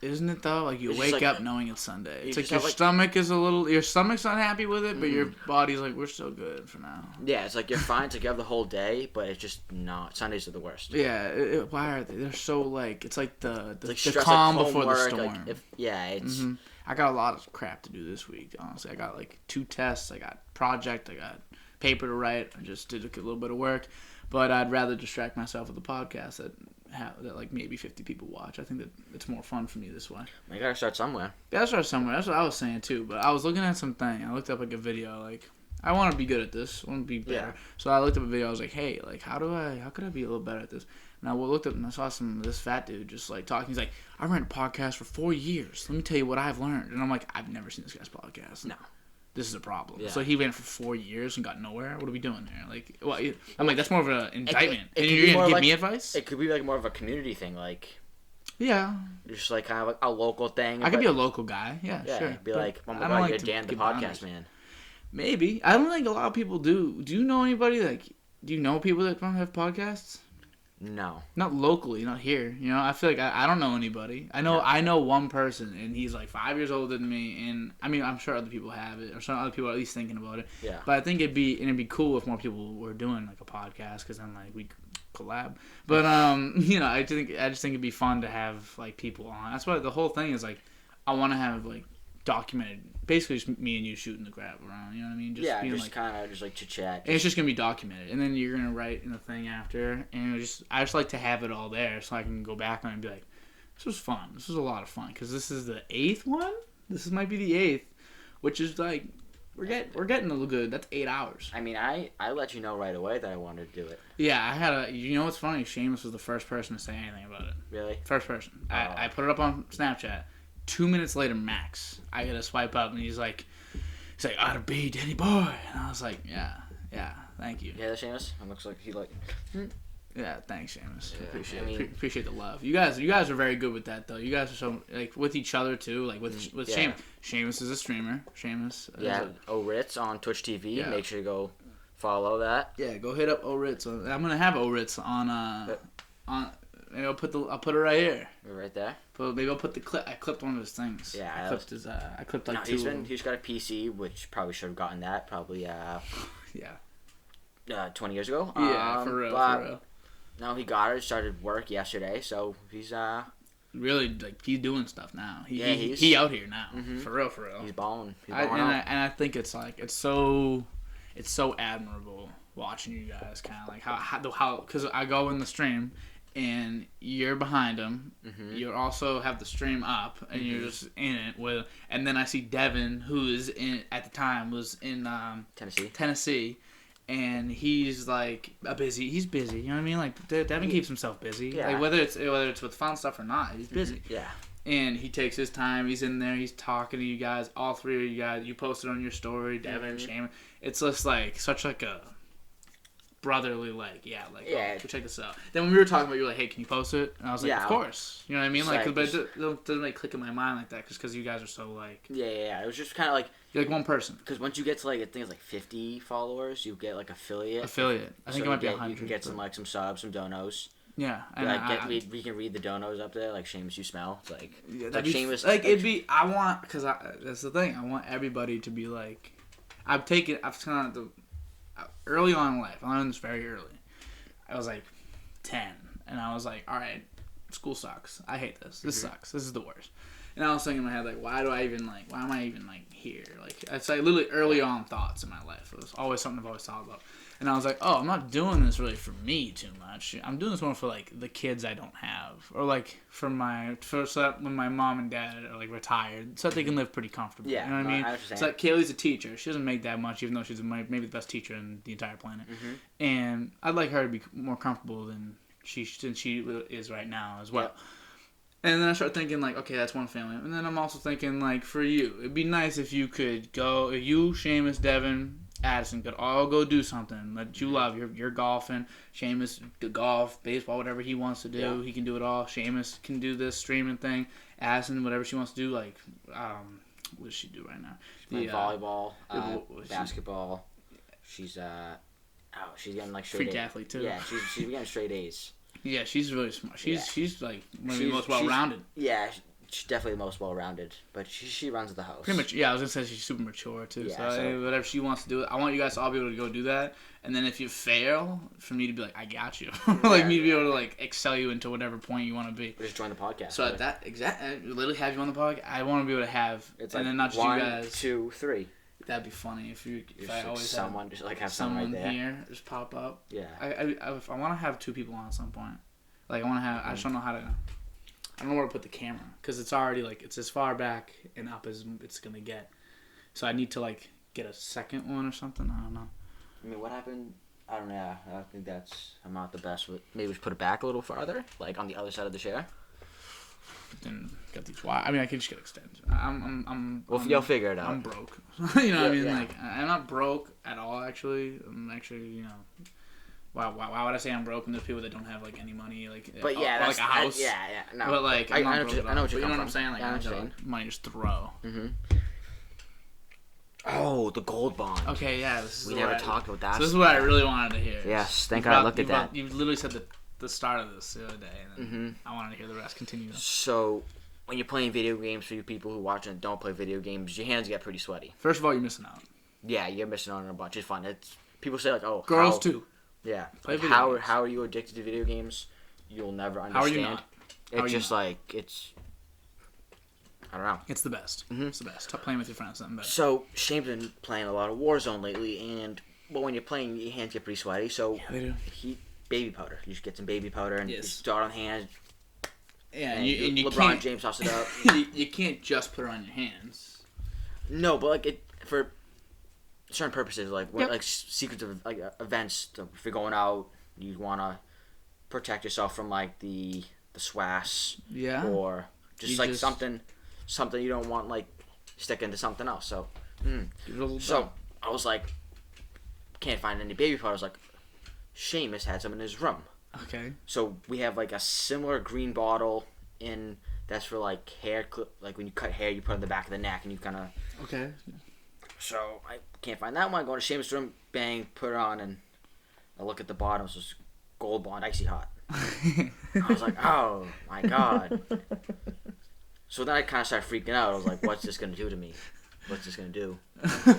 Isn't it though? Like you It's wake just up knowing it's Sunday. It's like your like, stomach is your stomach's not happy with it, but your body's like, we're still good for now. Yeah, it's like you're fine. It's like you have the whole day, but it's just not. Sundays are the worst. Yeah, why are they? They're so like it's like the stress, calm like before the homework, storm. Like it's. I got a lot of crap to do this week. Honestly, I got like 2 tests. I got project. I got paper to write. I just did a little bit of work, but I'd rather distract myself with a podcast that like maybe 50 people watch. I think that it's more fun for me this way. You gotta start somewhere. Gotta start somewhere. That's what I was saying too. But I was looking at something. I looked up like a video. Like I want to be good at this. I want to be better. Yeah. So I looked up a video. I was like, hey, like how could I be a little better at this? And I looked up and I saw this fat dude just like talking. He's like, I ran a podcast for 4 years. Let me tell you what I've learned. And I'm like, I've never seen this guy's podcast. No. This is a problem. Yeah. So he ran for 4 years and got nowhere. What are we doing here? Like, well, I'm like, that's more of an indictment. It and could you're be gonna more give like- me advice? It could be like more of a community thing, like Yeah. just like kind of like a local thing. I could be a local guy. Yeah, yeah, sure. be But like, oh my I don't god, like you're to Dan the give podcast boundaries. man. Maybe. I don't think a lot of people do. Do you know anybody do you know people that don't have podcasts? No. Not locally, not here. You know, I feel like I don't know anybody. I know one person, and he's like 5 years older than me. And I mean, I'm sure other people have it, or some other people are at least thinking about it. Yeah. But I think it'd be cool if more people were doing like a podcast, because then like we collab. But you know, I just think it'd be fun to have like people on. That's why the whole thing is like, I want to have like documented, basically just me and you shooting the crap around. You know what I mean? Just being just like, kind of just like chit chat. and it's just gonna be documented, and then you're gonna write in the thing after, and I just like to have it all there so I can go back on it and be like, this was fun. This was a lot of fun, because this is the 8th one. This might be the 8th, which is like we're getting a little good. That's 8 hours. I mean, I let you know right away that I wanted to do it. Yeah, I had you know what's funny? Seamus was the first person to say anything about it. Really? First person. Oh. I put it up on Snapchat. 2 minutes later, max, I get a swipe up, and he's like, "Ought to be Danny boy," and I was like, "Yeah, thank you." Yeah, that Seamus. It looks like he like. Yeah, thanks, Seamus. Yeah, I mean- Appreciate the love. You guys are very good with that, though. You guys are so like with each other too. Like with yeah. Seamus. Seamus is a streamer. Seamus. Yeah, O'Ritz on Twitch TV. Yeah. Make sure to go follow that. Yeah, go hit up O'Ritz. I'm gonna have O'Ritz on. Maybe I'll put it right here. We're right there. But maybe I'll put the clip. I clipped one of his things. Yeah, I clipped like No, 2 of them. he's got a PC, which probably should have gotten that probably Yeah. 20 years ago. Yeah, for real. No, he got it. Started work yesterday, so he's Really, like he's doing stuff now. he's he out here now. Mhm. For real. he's balling. He's And balling out. I think it's like it's so admirable watching you guys kind of like how because I go in the stream and you're behind him. Mhm. You also have the stream up and you're just in it with, and then I see Devin, who is in at the time was in Tennessee, and he's like he's busy. You know what I mean? Like Devin keeps himself busy. Yeah. Like whether it's with fun stuff or not, he's busy. Yeah. And he takes his time. He's in there. He's talking to you guys. All 3 of you guys. You posted on your story. Devin, Shaman. It's just like such like a brotherly oh, check this out. Then when we were talking about it, you were like, hey, can you post it? And I was like, of course. You know what I mean? Like, Right. but it doesn't like click in my mind like that just because you guys are so like Yeah. It was just kind of like you're like one person. because once you get to like I think it's like 50 followers, you get like affiliate. I think it might be 100. You can get some like some subs, some donos. Yeah, and We can read the donos up there, like Seamus, you smell. It's like, yeah, like that'd be, Seamus. like it'd be. I want because that's the thing. I want everybody to be like. I've kind of early on in life. I learned this very early. I was like 10, and I was like, all right, school sucks. I hate this. This sucks. This is the worst. And I was thinking in my head like, why am I even like here? Like it's like literally early on thoughts in my life. It was always something I've always thought about. And I was like, oh, I'm not doing this really for me too much. I'm doing this more for like the kids I don't have, or like so that when my mom and dad are like retired, so that they can live pretty comfortably. Yeah, you know what I mean? I understand. It's like Kaylee's a teacher. She doesn't make that much, even though she's maybe the best teacher in the entire planet. Mm-hmm. And I'd like her to be more comfortable than she is right now as well. Yeah. And then I start thinking like, okay, that's one family. And then I'm also thinking like, for you, it'd be nice if you could go, Seamus, Devin, Addison could all go do something that you love. You're golfing. Seamus, golf, baseball, whatever he wants to do, Yeah. he can do it all. Seamus can do this streaming thing. Addison, whatever she wants to do, like, what does she do right now? Volleyball, she's- basketball. She's she's getting like straight freak A's. athlete too. Yeah, she's getting straight A's. Yeah, she's really smart. She's like one of the She's- most well-rounded. Yeah, she's definitely the most well-rounded, but she runs the house. Pretty much, yeah. I was gonna say she's super mature too. Yeah, so whatever she wants to do, I want you guys to all be able to go do that. And then if you fail, for me to be like, I got you, like me to be able to like excel you into whatever point you want to be. Just join the podcast. So at that literally have you on the podcast. I want to be able to have, it's and like then not just 1, you guys. 2, 3. That'd be funny if I like always someone have just like have someone right there. here just pop up. Yeah. I want to have 2 people on at some point. Like I want to have. I just don't know how to. I don't know where to put the camera because it's already like it's as far back and up as it's gonna get. So I need to like get a second one or something. I don't know. I mean, what happened? I don't know. I think I'm not the best with. Maybe we should put it back a little farther, like on the other side of the chair. Then got these wires. I mean, I can just get extended. I'm. You'll figure it out. I'm broke. You know what I mean? Yeah. Like I'm not broke at all. Actually, I'm actually Why would I say I'm broke when there's people that don't have like any money, like But yeah, or, like a house? no. But like I'm not broke at all. I know what But you're you know what coming I'm saying? Like Yeah, I I understand. don't money just throw. Mm-hmm. Oh, the gold bond. Okay, yeah. This is We what never I- talked about that. So this is what I really wanted to hear. Yes, thank God I looked at that. You literally said the start of this the other day, and then Mm-hmm. I wanted to hear the rest. Continue. So, when you're playing video games, for you people who watch and don't play video games, your hands get pretty sweaty. First of all, you're missing out. Yeah, you're missing out on a bunch. It's fun. It's people say like, oh, Girls how, too. Yeah. Play Like, video games. how are you addicted to video games? You'll never understand. How are you not? It's just like it's. I don't know. It's the best. Mhm. It's the best. Stop playing with your friends. Something better. So Shane's been playing a lot of Warzone lately, and when you're playing, your hands get pretty sweaty. So Yeah, they do. baby powder. You just get some baby powder and Yes. you start on hands. Yeah, And and you LeBron can't. James toss it up. You can't just put it on your hands. No, but like it for certain purposes, like Yep. like secrets of like events. If you're going out, you want to protect yourself from like the SWAS Yeah. or just You like just- something you don't want like stick into something else. So, Give it a little so I was like, can't find any baby powder. I was like, Seamus had some in his room. Okay. So we have like a similar green bottle that's for like hair clip, like when you cut hair, you put it in the back of the neck and you kind of. Okay. So I can't find that one. I go to Seamus' room, bang, put it on, and I look at the bottom. It's just Gold Bond, icy hot. I was like, oh my god. So then I kind of started freaking out. I was like, what's this gonna do to me? What's this gonna do?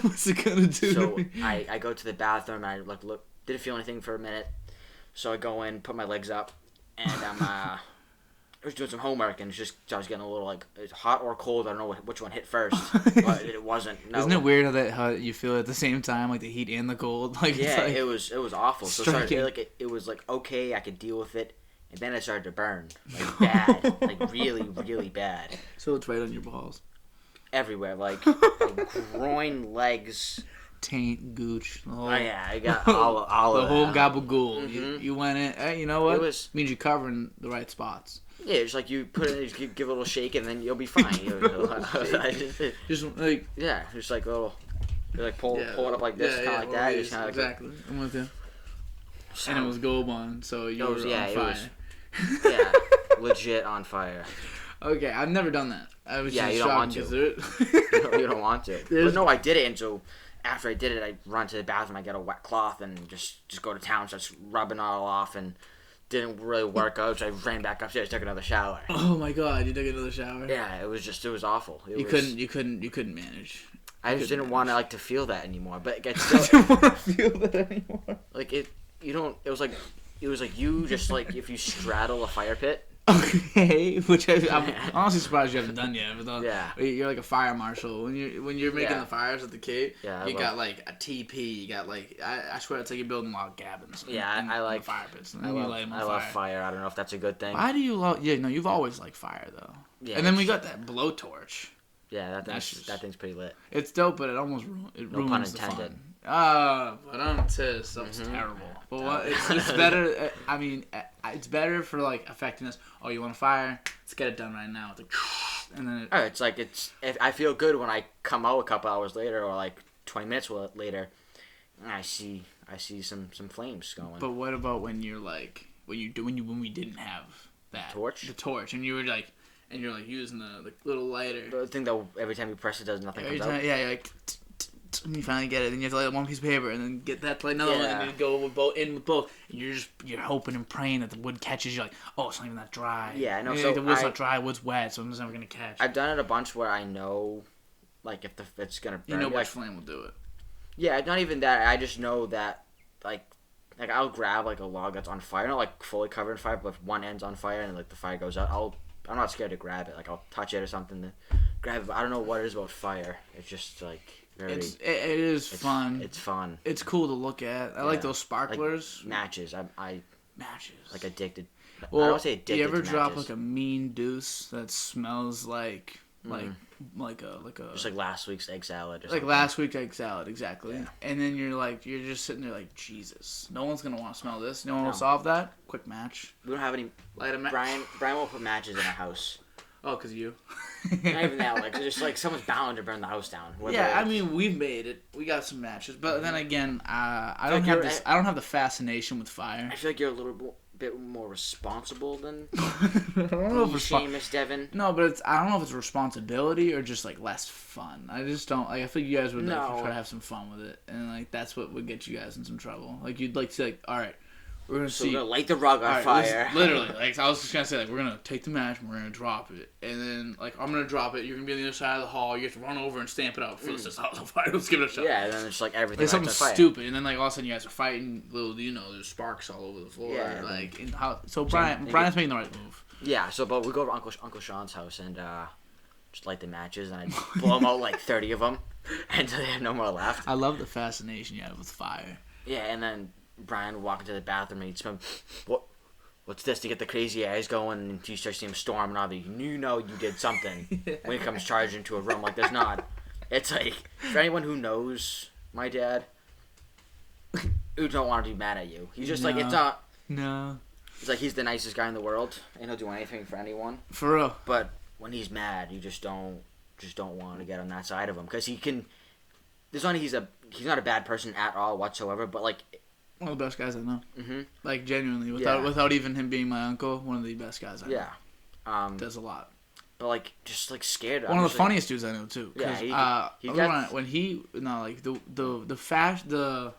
What's it gonna do? So to me? I go to the bathroom and I look, didn't feel anything for a minute. So I go in, put my legs up, and I was doing some homework and I was getting a little like it's hot or cold. I don't know which one hit first, but it wasn't. No. Isn't it weird how you feel at the same time, like the heat and the cold? Like Yeah, it's like, it was awful. So striking. it was like okay, I could deal with it, and then it started to burn like bad, like really really bad so it's right on your balls. everywhere, like groin, legs. Taint, gooch. The whole, Oh yeah, I got all the of whole that. gabagool. Mhm. You went in. Hey, you know what? It was- means you're covering the right spots. Yeah, it's like you put it, in, you give it a little shake, and then you'll be fine. Just like Yeah, just like a little, you like pull it up like this, kind of like that. always, Just kind of exactly. I'm with you. So, And it was Gold Bond, so you were yeah, on it fire. was- yeah, legit on fire. Okay, I've never done that. I was Yeah, just you don't shocked want to. because You don't want to. There's- But no, I did it, and so after I did it, I run to the bathroom, I get a wet cloth, and just go to town, just rubbing it all off, and didn't really work out, so I ran back upstairs, took another shower. Oh my god, you took another shower. Yeah, it was awful. You couldn't manage. I just didn't want to like to feel that anymore. But it's I still don't want to feel that anymore. like it. You don't. It was like you just like if you straddle a fire pit. Okay, which I'm honestly surprised you haven't done yet. But Yeah. you're like a fire marshal when you're making Yeah. the fires at the Cape. Yeah, I you love- got like a TP. You got like I swear it's like you're building log cabins. Yeah, in I the like fire pits. And I then you love light 'em on I love fire. I don't know if that's a good thing. Why do you love? Yeah, no, you've always liked fire though. Yeah, and then we it's- got that blowtorch. Yeah, That's just- that thing's pretty lit. It's dope, but it almost No ruins pun the intended. fun. But that was terrible. But what, it's better. I mean, it's better for like affecting us. Oh, you want a fire? Let's get it done right now. It's like, and then Oh, it's like if I feel good when I come out a couple hours later or like 20 minutes later, and I see some flames going. But what about when you're like when we didn't have that Torch? the torch, and you were like, and you're like using the little lighter. The thing that every time you press it does nothing Every comes out. time, yeah, you're like, and you finally get it, and you have to light one piece of paper, and then get that to light another one, and then you go with both, and you're hoping and praying that the wood catches. You're like, oh, it's not even that dry. Yeah, I know. So the wood's not dry, wood's wet, so it's never gonna catch. I've done it a bunch where I know, like, if it's gonna burn. You know which like, flame will do it. Yeah, not even that. I just know that, like I'll grab like a log that's on fire, not like fully covered in fire, but if one end's on fire and like the fire goes out, I'm not scared to grab it. Like I'll touch it or something to grab it. But I don't know what it is about fire. It's just like very. It is fun. It's fun. It's cool to look at. I like those sparklers. Like matches. I matches. like addicted. Well, I don't say addicted. You ever to drop matches. like a mean deuce that smells like a just like last week's egg salad or like something. last week's egg salad, exactly. Yeah. And then you're just sitting there like, Jesus, no one's gonna want to smell this. No one will solve that. Quick match. We don't have any. Light a match. Brian will put matches in our house. Oh, cause you. Not even that. Like just like someone's bound to burn the house down. Yeah, I mean we've made it. We got some matches, but then again, I don't have the fascination with fire. I feel like you're a little bit more responsible than I don't know if Seamus Devin. No, but I don't know if it's responsibility or just like less fun. I just don't like. I feel like you guys would like, try to have some fun with it, and like that's what would get you guys in some trouble. Like you'd like to say, like, all right, we're gonna see. We're gonna light the rug on fire. Literally, like I was just gonna say, like we're gonna take the match and we're gonna drop it, and then like I'm gonna drop it. You're gonna be on the other side of the hall. You have to run over and stamp it out. This is house on fire. Let's give it a shot. Yeah, and then it's like everything. Like something stupid, and then like all of a sudden you guys are fighting. Little do you know, there's sparks all over the floor. Yeah, like so Brian's making the right move. Yeah, so but we go to Uncle Sean's house and just light the matches and I blow them out like 30 of them until they have no more left. I love the fascination you have with fire. Yeah, and then Brian would walk into the bathroom and he'd smell, what's this? To get the crazy eyes going and you start seeing him storm and all that. You know you did something when he comes charging into a room. Like there's not. It's like, for anyone who knows my dad, who don't want to be mad at you. He's just like, it's not. No. It's like he's the nicest guy in the world and he'll do anything for anyone. For real. But when he's mad, you just don't want to get on that side of him because he can. There's only he's not a bad person at all whatsoever. But like one of the best guys I know. Mm-hmm. Like genuinely, without even him being my uncle, one of the best guys I know. Yeah. Does a lot. But like just like scared. One of the funniest dudes I know too. Yeah. The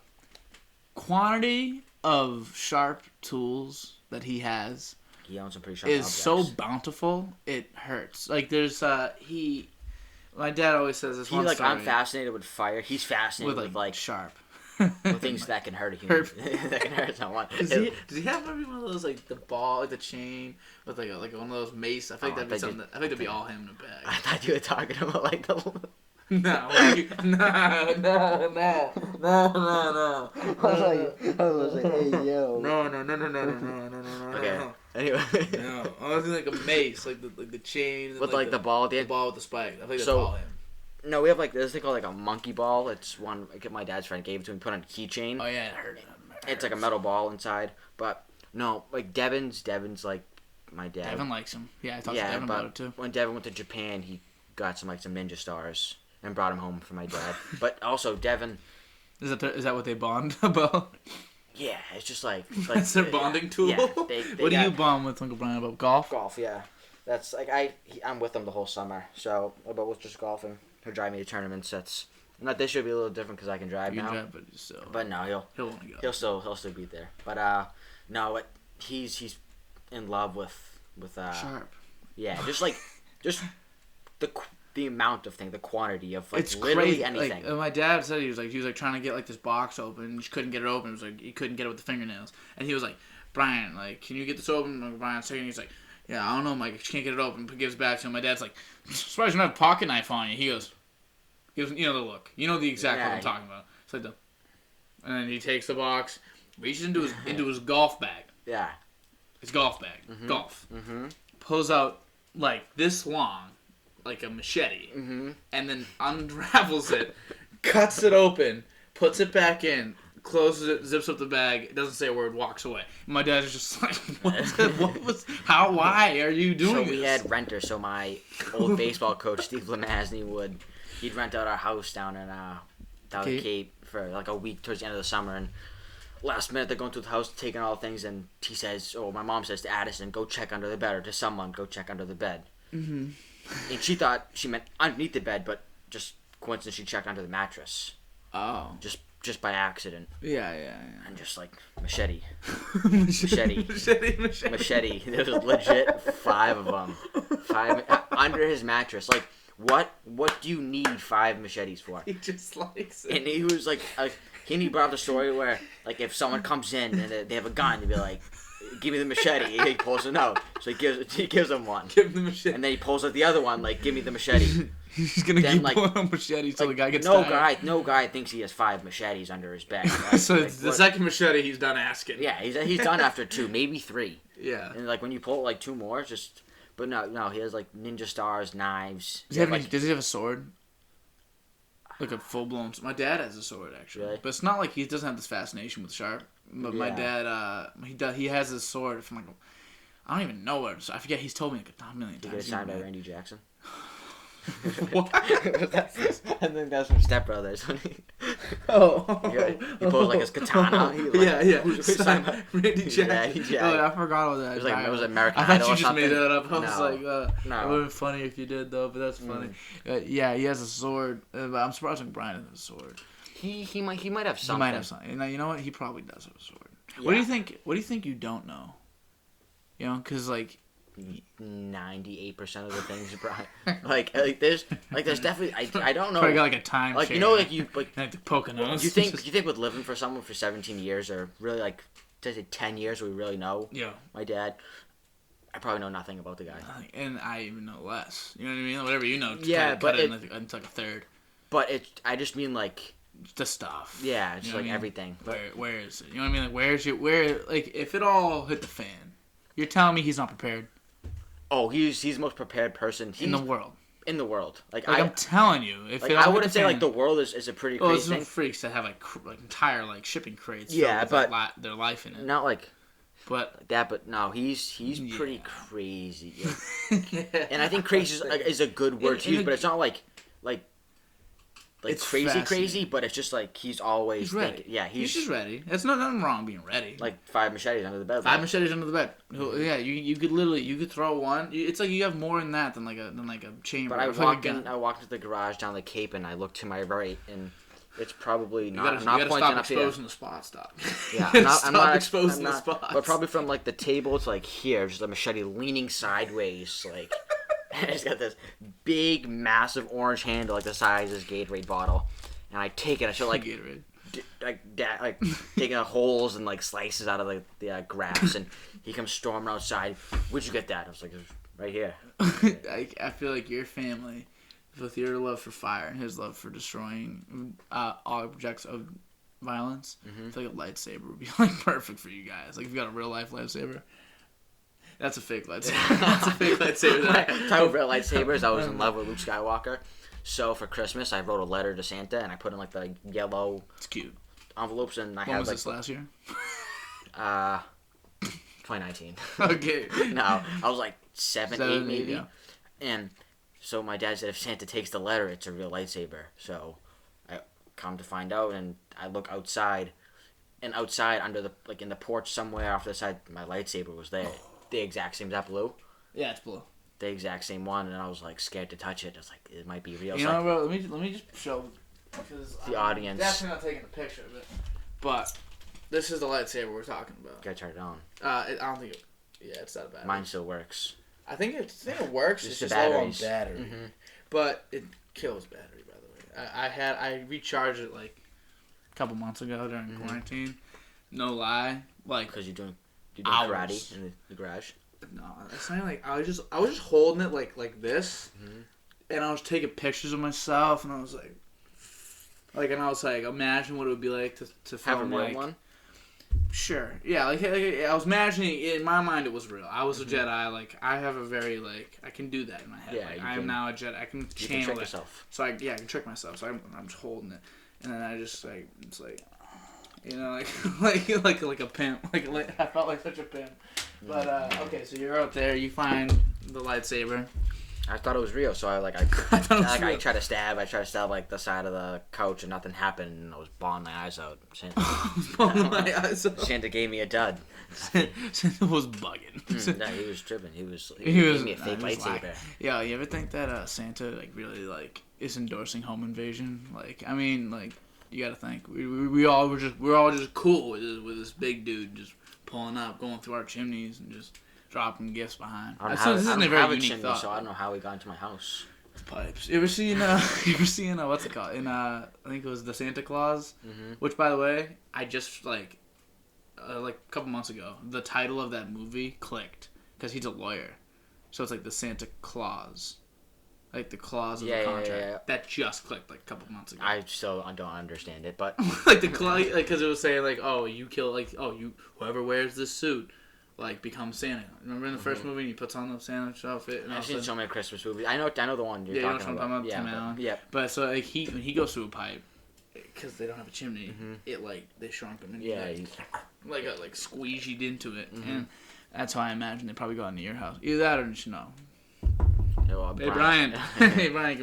quantity of sharp tools that he has. He owns some pretty sharp is objects. so bountiful it hurts. Like there's my dad always says this. I'm fascinated with fire. He's fascinated with like sharp. With things that can hurt a human. That can hurt someone. Does he have maybe one of those like the ball, like the chain with like one of those mace? I think that'd be something. I think that'd be all him in a bag. I thought you were talking about like the. No. I was like, hey yo. No. Okay. Anyway. No, I was like a mace, like the chain with like the ball at the end. The ball with the spike. I think that's all him. No, we have like this thing called like a monkey ball. It's one like my dad's friend gave it to me. Put on a keychain. Oh yeah, it hurt. It's like a metal ball inside, but no, like Devin's like my dad. Devin likes him. Yeah, I talked to Devin about it too. When Devin went to Japan, he got some ninja stars and brought him home for my dad. But also Devin. Is that what they bond about? Yeah, it's just like that's their bonding tool. Yeah, what do you bond with Uncle Brian about? Golf. Golf, yeah. That's like I'm with him the whole summer, so but with just golfing. He'll drive me to tournaments. That's not this year. Be a little different because I can drive now. Drive, but still. But no, he'll want to go. He'll still be there. But no, he's in love with sharp. Yeah, just the amount of thing, the quantity of like it's literally crazy. anything. Like, my dad said he was like trying to get like this box open. He couldn't get it open. It was like he couldn't get it with the fingernails. And he was like, Brian, like, can you get this open? And Brian's saying he's like, yeah, I don't know, Mike. I can't get it open. But gives it back to him. My dad's like, surprised you don't have a pocket knife on you. He goes, the look. You know the exact what I'm talking about. It's like and then he takes the box, reaches into his golf bag. Yeah. His golf bag. Mm-hmm. Golf. Mm-hmm. Pulls out like this long, like a machete, mm-hmm. and then unravels it, cuts it open, puts it back in, closes it, zips up the bag, doesn't say a word, walks away. My dad's just like, why are you doing this? So we had renters, so my old baseball coach, Steve Lemazny, he'd rent out our house down in the Cape for like a week towards the end of the summer, and last minute they're going through the house, taking all the things, and he says, my mom says to Addison, go check under the bed, or to someone, go check under the bed. Mm-hmm. And she thought she meant underneath the bed, but just coincidence she checked under the mattress. Oh. Just by accident. Yeah. And just like machete. Machete. There was legit 5 of them. 5 under his mattress. Like, what do you need 5 machetes for? He just likes it. And he was like he brought up the story where, like, if someone comes in and they have a gun, he'd be like, give me the machete. He pulls it out. So he gives him one. Give him the machete. And then he pulls out the other one, like, give me the machete. He's gonna Then, keep like, pulling machetes till the guy gets no tired. No guy thinks he has 5 machetes under his bed. Right? So like, the second machete, he's done asking. Yeah, he's done after 2, maybe 3. Yeah. And like when you pull like 2 more, it's just. But no, he has like ninja stars, knives. Does he have a sword? Like a full blown. My dad has a sword actually, Really? but it's not like he doesn't have this fascination with sharp. But my dad, he has his sword from like, I don't even know where. I forget. He's told me like a million Did you times. get signed by Randy Jackson? What? I think that's from Step Brothers. Oh. He pulls like his katana. Who's signed by Randy Jackson? Yeah. Oh, I forgot all that. It was American I thought Idol you or just something. made that up. I was No. like, No. it would have been funny if you did though, but that's funny. Yeah, he has a sword. But I'm surprised like Brian has a sword. He might have something. He might have something. You know what? He probably does have a sword. Yeah. What do you think? What do you think you don't know? You know, because like 98% of the things, Brian. like there's definitely I don't know. probably got like a time. Like share. you know, like you like. Like the Poconos. You think with living for someone for 17 years or really like, does it 10 years we really know? Yeah. My dad. I probably know nothing about the guy. And I even know less. You know what I mean? Whatever you know. Yeah, cut it into like a third. But I just mean like. The stuff. Yeah, it's you know like what I mean? everything. Where is it? You know what I mean? Like like if it all hit the fan, you're telling me he's not prepared? Oh, he's the most prepared person in the world. In the world, like I'm telling you, if like, it all I wouldn't hit the say fan, like the world is a pretty well, crazy there's thing. some freaks that have like entire like shipping crates. Yeah, with, but like, their life in it. Not like but that. But no, he's pretty crazy. And I think crazy is a good word to use, but it's not like it's crazy, but it's just like he's always ready. thinking. Yeah, he's just ready. There's nothing wrong being ready. Like 5 machetes under the bed. 5 machetes under the bed. Yeah, you could literally throw one. It's like you have more than that than like a chamber. But I walked into the garage down the Cape and I looked to my right and it's probably not. I'm not you gotta pointing stop up here. exposing the spot. Stop. Yeah, I'm not exposing the spots. But probably from like the table to like here, just a machete leaning sideways, like. And it's got this big, massive orange handle, like the size of this Gatorade bottle. And I take it, I show like Gatorade. like taking holes and like slices out of the grass. And he comes storming outside. Where'd you get that? I was like, right here. I feel like your family, with your love for fire and his love for destroying objects of violence, I feel like a lightsaber would be like perfect for you guys. Like if you got a real life lightsaber. That's a fake lightsaber. That's a fake lightsaber. Talking about real lightsabers, I was in love with Luke Skywalker. So for Christmas, I wrote a letter to Santa, and I put in like the yellow it's cute envelopes, and I when had was like this last year? 2019. Okay. No, I was like 7, 8 maybe. Yeah. And so my dad said if Santa takes the letter, it's a real lightsaber. So I come to find out, and I look outside, and outside under the like in the porch somewhere off to the side, my lightsaber was there. The exact same. Is that blue? Yeah, it's blue. The exact same one, and I was like scared to touch it. I was like, it might be real. You know, bro. Let me just show because the audience. Definitely not taking a picture of it, but this is the lightsaber we're talking about. Gotta turn it on. I don't think it. Yeah, it's not bad. Mine still works. I think it works. It's just low on battery, Mm-hmm. but it kills battery. By the way, I recharged it like a couple months ago during quarantine. No lie, like because you're doing hours. karate in the garage. No, it's not like I was just holding it like this, and I was taking pictures of myself, and I was like, imagine what it would be like to Have a film real one. Sure, yeah, like I was imagining in my mind it was real. I was a Jedi. Like I have a very I can do that in my head. Yeah, like, I am now a Jedi. I can channel trick it. yourself. So I can trick myself. So I'm just holding it, and then I just it's like. You know, like a pimp. Like I felt like such a pimp. But okay, so you're out there. You find the lightsaber. I thought it was real, so I tried to stab. I tried to stab like the side of the couch, and nothing happened. And I was bawling my eyes out. Santa gave me a dud. Santa was bugging. No, he was tripping. He gave me a fake lightsaber. Yeah, you ever think that Santa really is endorsing home invasion? Like, I mean, like. You gotta think. We all we're all just cool with this big dude just pulling up, going through our chimneys, and just dropping gifts behind. I don't This isn't a very have a unique chimney, thought. so I don't know how he got into my house. Pipes. You ever seen what's it called? In I think it was the Santa Claus, which by the way, I just like a couple months ago, the title of that movie clicked because he's a lawyer, so it's like the Santa Claus, like the clause of the contract. Yeah. That just clicked like a couple months ago. I still don't understand it, but like the clause, like because it was saying like, oh, you kill whoever wears this suit. Like becomes Santa. Remember in the first movie, he puts on the Santa outfit. And I've seen so many Christmas movies. I know the one you're talking about. Tim Allen. Yeah. But so like when he goes through a pipe, because they don't have a chimney, it like they shrunk him and like got like squeegeed into it, and that's how I imagine they probably got into your house. Either that or just hey Brian, hey Brian,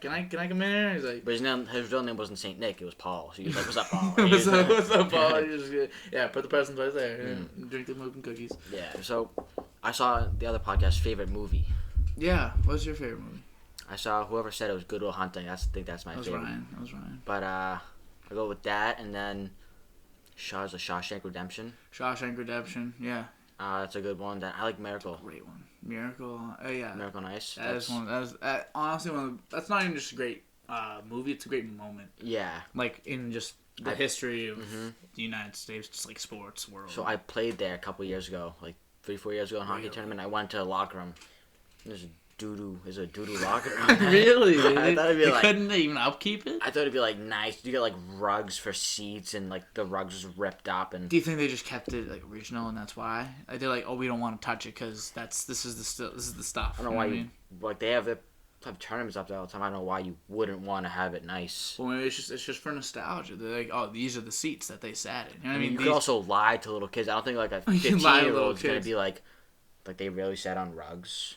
can I come in here? He's like, but his real name wasn't Saint Nick, it was Paul. So he was like, "What's up, Paul?" What's up, Paul? Put the presents right there. And drink the milk and cookies. Yeah. So I saw the other podcast favorite movie. Yeah. What's your favorite movie? I saw whoever said it was Good Will Hunting. I think that's my favorite. That was Ryan. But I go with that, and then Shawshank Redemption. Shawshank Redemption. Yeah. That's a good one. I like Miracle. Great one. Miracle. Yeah. Miracle on Ice. That's honestly that's not even just a great movie. It's a great moment. Yeah. Like in just the history of the United States, just like sports world. So I played there a couple years ago, like 3-4 years ago in hockey tournament. I went to a locker room. There's a doo-doo locker room. Really? I thought it'd be like, couldn't they even upkeep it? I thought it'd be like nice. You get like rugs for seats, and like the rugs was ripped up. And do you think they just kept it like original, and that's why? Like, they're like, oh, we don't want to touch it because this is the stuff. I don't know why like they have tournaments up there all the time. I don't know why you wouldn't want to have it nice. Well, maybe it's just for nostalgia. They're like, oh, these are the seats that they sat in. You know what I mean? You could also lie to little kids. I don't think like a 15-year-old is gonna be like they really sat on rugs.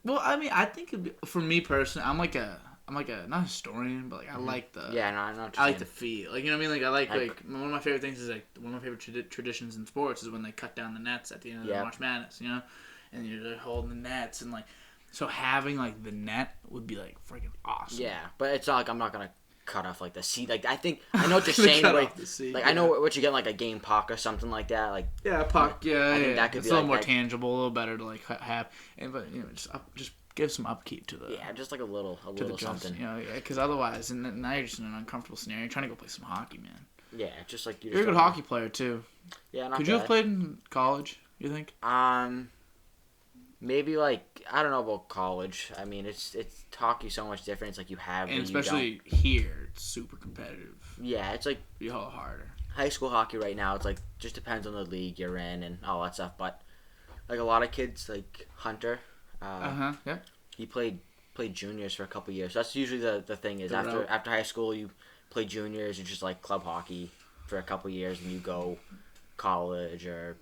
Well, I mean, I think for me personally, I'm like a not a historian, but like I like the I like the feel. Like, you know what I mean? Like one of my favorite things is like one of my favorite traditions in sports is when they cut down the nets at the end of the March Madness, you know, and you're like holding the nets and like so having like the net would be like freaking awesome. Yeah, but it's not like I'm not gonna cut off like the seat. Like I know what you're saying. Like I know what you get like a game puck or something like that. Like puck. Yeah, I think that could be a little more tangible, a little better to like have, but you know just give some upkeep to the just like a little something. You know, because otherwise, and now you're just in an uncomfortable scenario. You're trying to go play some hockey, man. Yeah, just like you're a good hockey player too. Yeah, not Could you have played in college? You think? Maybe like I don't know about college. I mean, it's hockey so much different. It's like you have, and especially here, it's super competitive. Yeah, it's like be a lot harder. High school hockey right now, it's like just depends on the league you're in and all that stuff. But like a lot of kids, like Hunter, he played juniors for a couple years. That's usually the thing is after high school you play juniors. It's just like club hockey for a couple years, and you go college or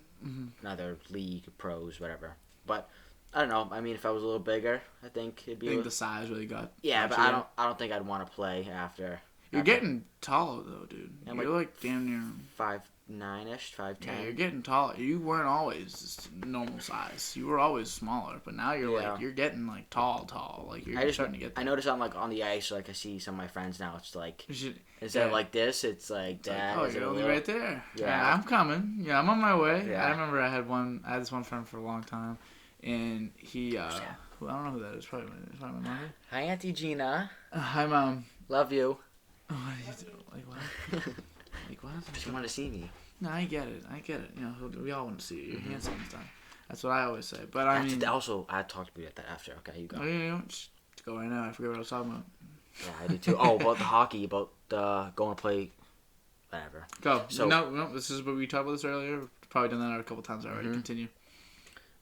another league, pros, whatever. But I don't know. I mean, if I was a little bigger, I think it'd be. I think the size really got. Yeah, but I don't think I'd want to play after. You're getting taller though, dude. You're like damn near 5'9"-ish, 5'10". Yeah, you're getting taller. You weren't always just normal size. You were always smaller, but now you're like you're getting like tall. Like you're starting to get there. I notice I'm like on the ice. Like I see some of my friends now. It's like instead of like this, it's like that. Like, oh, you're only right there. Yeah, I'm coming. Yeah, I'm on my way. Yeah. I remember I had this one friend for a long time. And he, I don't know who that is. Probably my mother. Hi, Auntie Gina. Hi, Mom. Love you. Oh, what are you doing? Like what? Like what? She want to see me. No, I get it. You know, we all want to see you. You're handsome and stuff. That's what I always say. But I mean, also, I talked to you at that after. Okay, you go. Oh, yeah, just go right now. I forget what I was talking about. Yeah, I did too. Oh, about the hockey, about going to play, whatever. Go. So no. This is what we talked about this earlier. Probably done that a couple times already. Continue.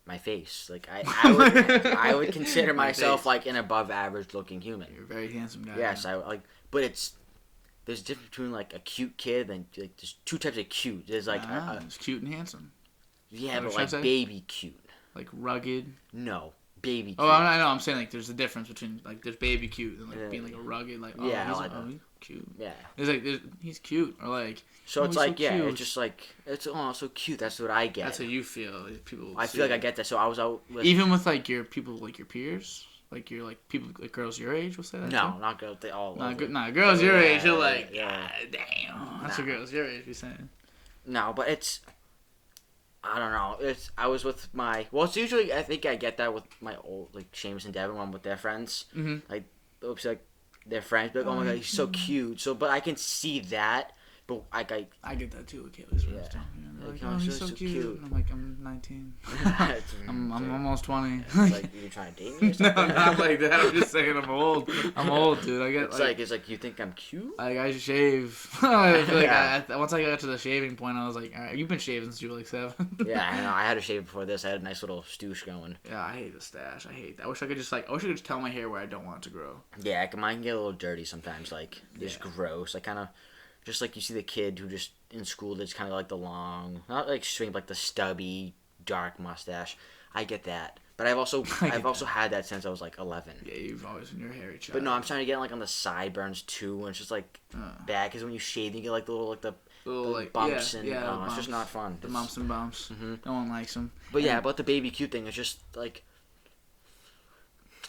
My face, like I would consider myself like an above average looking human. You're a very handsome guy. Yes, I like, but there's a difference between like a cute kid and like there's two types of cute. There's like it's cute and handsome. Yeah, but like baby cute. Like rugged. No, baby cute. Oh, I know. I'm saying like there's a difference between like there's baby cute and like being like a rugged like he's cute. Yeah, it's like he's cute or like. So it's like it's just like it's so cute. That's what I get. That's how you feel. People. I feel like I get that. So I was out with even with like your people like your peers. like you're like people like girls your age will say that. No, too? not girls. They all. love it. Nah, girls your age. You're like, yeah. God damn. That's what girls your age be saying. No, but it's. I don't know. I was with my. Well, it's usually I think I get that with my old like Seamus and Devin when I'm with their friends. Mm-hmm. Like, oops, like their friends be like, oh my god, he's so cute. So, but I can see that. But I get that too with Kaylee's friends. Yeah. They're like, Like, oh, oh, he's so so cute. cute. I'm like, I'm 19. I'm almost 20. It's like you trying to date me or No, something? not like that. I'm just saying I'm old. I'm old, dude. I get It's like you think I'm cute? like I shave. I feel like Yeah. once I got to the shaving point, I was like, all right, you've been shaving since you were like 7. Yeah, I know. I had a shave before this. I had a nice little stoosh going. Yeah, I hate the stash. I hate that. I wish I could just tell my hair where I don't want it to grow. Yeah, mine can get a little dirty sometimes. Like, just Yeah. gross. Like, kind of, just like you see the kid who just in school that's kind of like the long, not like straight, like the stubby, dark mustache. I get that, but I've also had that since I was like 11. Yeah, you've always been your hairy child. But no, I'm trying to get like on the sideburns too, and it's just like bad because when you shave, you get like the little bumps and the it's bumps. just not fun. The bumps and bumps. Mm-hmm. No one likes them. But yeah, about the baby cute thing, it's just like.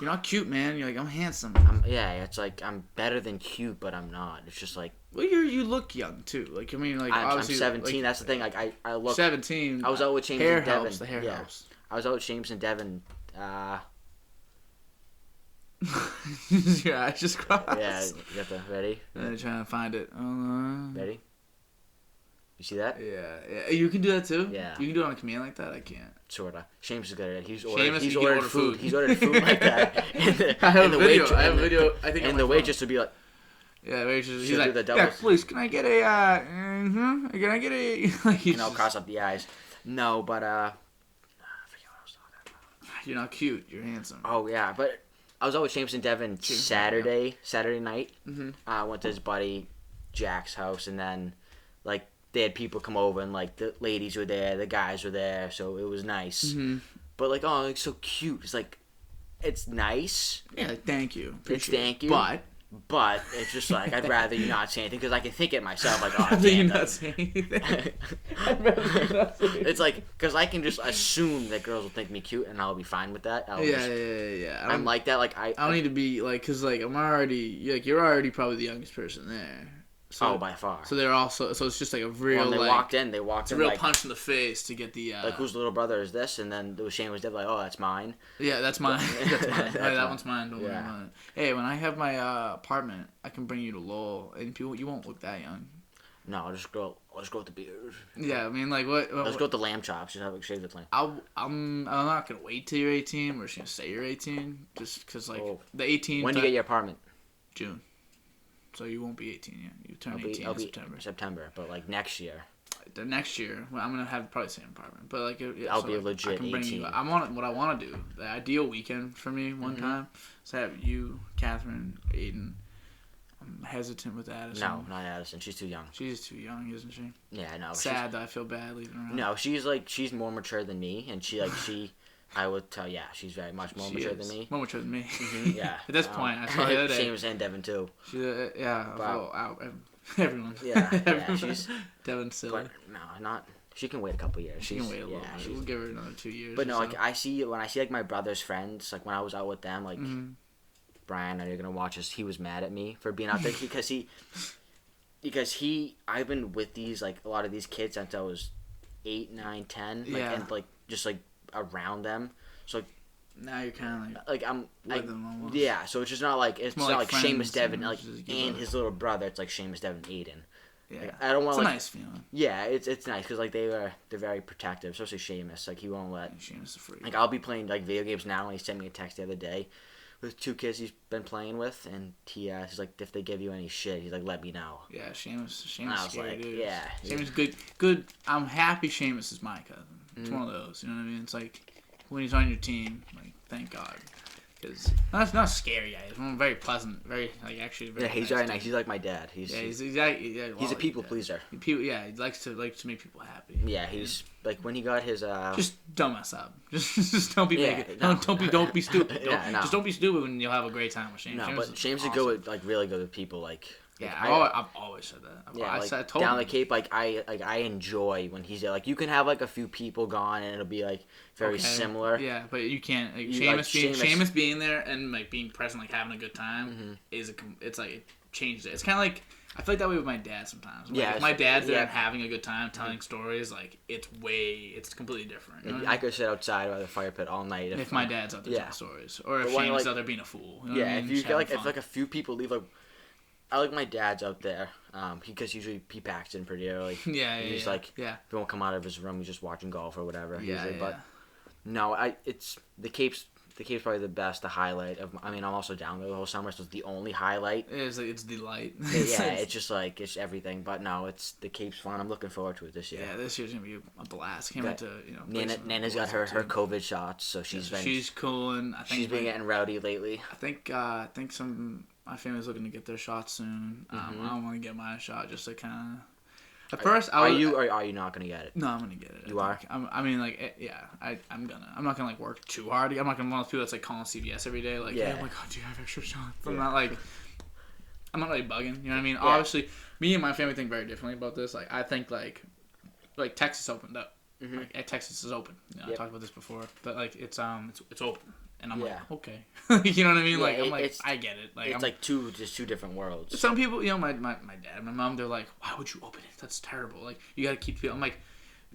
You're not cute, man. You're like, I'm handsome. It's like I'm better than cute, but I'm not. It's just like Well, you look young too. Like I mean, like I'm obviously, 17. Like, that's the thing. Like I look. 17. I was out with James hair and Devin. helps. The hair yeah. helps. I was out with James and Devin. Your eyes just crossed. Yeah, you got the ready. I'm trying to find it. Ready? You see that? Yeah. You can do that too. Yeah. You can do it on a command like that. I can't. Sorta. James is good at it. He's Seamus, ordered order food. food. He's ordered food like that. I have a video. I think. And the waitress would be like, yeah, waitress. He's She'll do like, the yeah, doubles. please, can I get a? Can I get a? Like, you know, cross up the eyes. No, but I forget what I was talking about. You're not cute. You're handsome. Oh yeah, but I was out with James and Devin Saturday night. Mm-hmm. I went to his buddy Jack's house, and then like they had people come over, and like the ladies were there, the guys were there, so it was nice. Mm-hmm. But like, oh, like so cute. It's like, it's nice. Yeah, like, thank you. Appreciate Thank it. you. But it's just like I'd rather you not say anything because I can think it myself. Like, oh, I'd you damn, not say anything. I'd rather you not say anything. it's like because I can just assume that girls will think me cute, and I'll be fine with that. Yeah. I'm like that. Like I don't need to be like, cause like I'm already like you're already probably the youngest person there. So, by far. So they're also it's just like a real When they like walked in, it's a real like, punch in the face to get the like whose little brother is this, and then the Shane was dead like, oh, that's mine. Yeah, that's mine. That's mine. That's that mine. one's mine. Don't worry about it. Hey, when I have my apartment, I can bring you to Lowell, and people you won't look that young. No, let's go with the beard. Yeah, I mean like what? Let's go with the lamb chops. Just have like shaved with lamb. I'm not gonna wait till you're 18. We're just gonna say you're 18, just because like the 18. When do you get your apartment? June. So you won't be 18 yet. You turn 18 in September. September, but like next year. The next year, well, I'm gonna have probably the same apartment, but like I'll be legit I can bring 18. you. What I want to do. The ideal weekend for me one time is to have you, Catherine, Aidan. I'm hesitant with Addison. No, not Addison. She's too young. She's too young, isn't she? Yeah, no. Sad that I feel bad leaving her out. No, she's more mature than me, and she I would tell, yeah, she's very much more mature than me. More mature than me. Mm-hmm, yeah. At this point, I saw the other day. Seamus and Devin too. She's wow. Everyone. Yeah, she's Devin's silly. But no, not. She can wait a couple years. She can wait a little. We'll give her another 2 years. But no, like when I see like my brother's friends, like when I was out with them, like Brian, I know you're gonna watch this. He was mad at me for being out there because I've been with these like a lot of these kids since I was 8, 9, 10, like, and like just like around them. So now you're kind of like I'm with them almost. Yeah, so it's just not like it's not like Seamus Devin like and his little brother. It's like Seamus Devin and Aidan. Yeah, like, I don't want. It's like, a nice feeling. Yeah, it's nice because like they're very protective, especially Seamus. Like he won't let. Seamus is a freak. Like I'll be playing like video games now, and he sent me a text the other day with 2 kids he's been playing with, and he's like, if they give you any shit, he's like, let me know. Yeah, Seamus scary like, dude. yeah. Seamus good. I'm happy Seamus is my cousin. It's one of those, you know what I mean? It's like when he's on your team, like thank God. Because that's not a scary guy. He's very pleasant, very like actually very. Yeah, he's very nice. He's like my dad. He's exactly. Yeah, he's a people pleaser. He likes to make people happy. Yeah, he's like when he got his. Just don't mess up. Just don't be making. No. Don't be stupid. No. Just don't be stupid when you'll have a great time with Shane. No, James but James is good with really good with people. Like Yeah, Like, I've always said that. yeah, like I told down him. the Cape, I enjoy when he's there. Like you can have like a few people gone and it'll be like very similar. Yeah, but you can't. Like, Seamus- Seamus being there and like being present, like having a good time, it's like it changed it. It's kind of like I feel like that way with my dad sometimes. Like, Yeah, if my dad's there and having a good time, telling stories, like it's completely different. You know what I mean? I could sit outside by the fire pit all night if my dad's out there telling stories, or if when, Seamus like- is out there being a fool. You know what I mean? if you Just feel like having if like a few people leave, like I like my dad's out there, because usually he packs in pretty early. He's like, he won't come out of his room. He's just watching golf or whatever. But no, it's the Cape's probably the best, the highlight of. I mean, I'm also down there the whole summer, so it's the only highlight. It's delight. It's just like it's everything. But no, it's the Cape's fun. I'm looking forward to it this year. Yeah, this year's gonna be a blast. Can't wait to Nana's got her COVID shots, so she's cool, and I think she's been getting rowdy lately. I think some my family's looking to get their shot soon. I don't want to get my shot just to kind of. At first, are you not gonna get it? No, I'm gonna get it. You are. I'm not gonna like work too hard. I'm not gonna be one of those people that's like calling CVS every day. Like, I'm like, oh, do you have extra shots? I'm not really bugging. You know what I mean? Yeah. Obviously, me and my family think very differently about this. Like, I think like Texas opened up. Like, Texas is open. You know, I talked about this before, but like it's open. And I'm like, okay. You know what I mean? Like, I'm like, I get it. Like, it's like two different worlds. Some people, you know, my dad and my mom, they're like, why would you open it? That's terrible. Like, you gotta keep feeling. I'm like,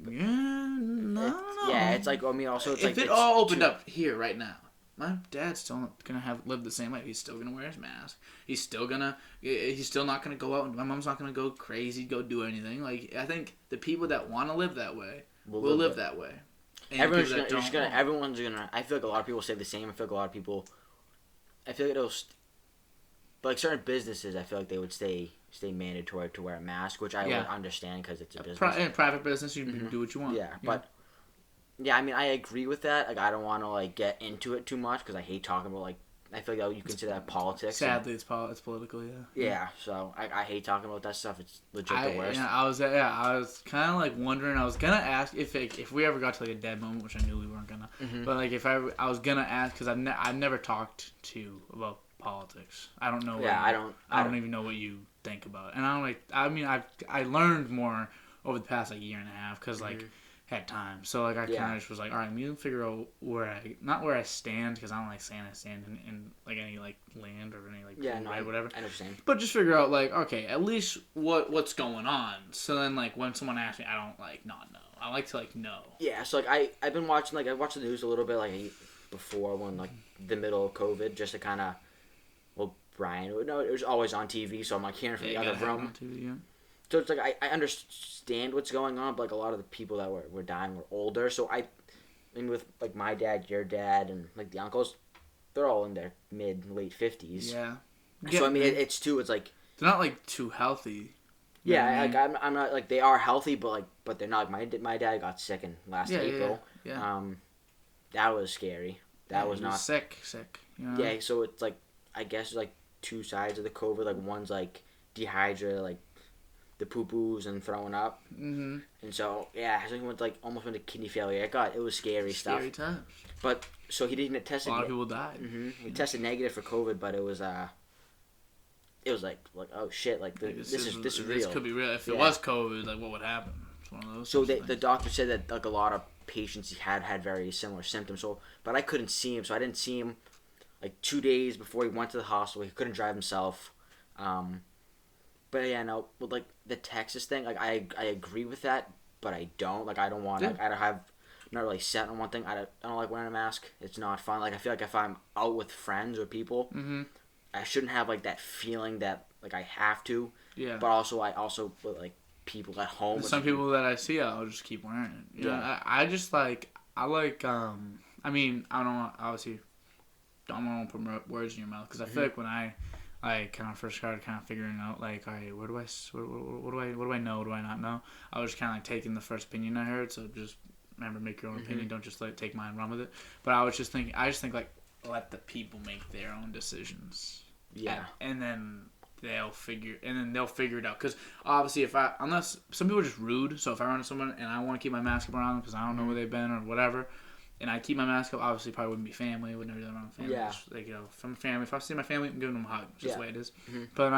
yeah, no, no. Yeah, it's like, I mean, also, it's if like... If it all opened up here right now, my dad's still gonna live the same life. He's still gonna wear his mask. He's still not gonna go out, and my mom's not gonna go crazy, go do anything. Like, I think the people that want to live that way will live that way. Everyone's gonna. I feel like a lot of people say the same. I feel like a lot of people. I feel like it'll. But like certain businesses, I feel like they would stay mandatory to wear a mask, which I would understand because it's a business. In private business, you do what you want. Yeah, but yeah, I mean, I agree with that. Like, I don't want to like get into it too much because I hate talking about like. I feel like you consider that politics. Sadly, it's political. Yeah. Yeah, so I hate talking about that stuff. It's legit the worst. Yeah, I was kind of like wondering. I was gonna ask if we ever got to like a dead moment, which I knew we weren't gonna. But like if I was gonna ask because I've never talked to about politics. I don't know. Yeah, I don't even know what you think about it. And I'm like, I mean, I learned more over the past like year and a half because like. Had time, so like I kind of just was like, all right, I'm gonna figure out not where I stand because I don't like saying I stand in like any like land or any like whatever. I understand. But just figure out like, okay, at least what's going on. So then like when someone asks me, I don't like not know. I like to like know. Yeah, so like I've been watching I watched the news a little bit like before when like the middle of COVID just to kind of Brian it was always on TV, so I'm like hearing from the other room. So it's like I understand what's going on, but like a lot of the people that were dying were older. So I mean, with like my dad, your dad, and like the uncles, they're all in their late 50s. Yeah. So I mean, it's like they're not like too healthy. Yeah, like I'm not like they are healthy, but they're not. My dad got sick in last April. Yeah. That was scary. That was not sick. You know? Yeah, so it's like I guess like two sides of the COVID. Like one's like dehydrated, like. The poo-poos and throwing up. Mm-hmm. And so, I think went almost went to kidney failure. It was scary stuff. Scary times. But, so he didn't test it. A lot of people died. Mm-hmm. He tested negative for COVID, but it was like oh shit, like this is real. This could be real. If it was COVID, like what would happen? It's one of those. So the doctor said that like a lot of patients had very similar symptoms. So, but I couldn't see him, so I didn't see him like 2 days before he went to the hospital. He couldn't drive himself. But yeah, no, with like the Texas thing, like I agree with that, but I don't. Like I don't want. Like, I'm not really set on one thing. I don't like wearing a mask. It's not fun. Like I feel like if I'm out with friends or people, I shouldn't have like that feeling that like I have to. Yeah. But also with like people at home. Some people that I see, I'll just keep wearing it. You know, I just like I mean, I don't want obviously don't want to put words in your mouth because I feel like when I kind of first started kind of figuring out like, all right, what do I know? What do I not know? I was kind of like taking the first opinion I heard. So just remember, make your own opinion. Don't just take mine and run with it. But I just think like let the people make their own decisions. Yeah. And then they'll figure it out. Because obviously, unless some people are just rude. So if I run into someone and I want to keep my mask up around them because I don't know where they've been or whatever. And I keep my mask up. Obviously, probably wouldn't be family. Would never do that around family. Yeah. Just, like, if I'm family, if I see my family, I'm giving them a hug. Just the way it is. Mm-hmm. But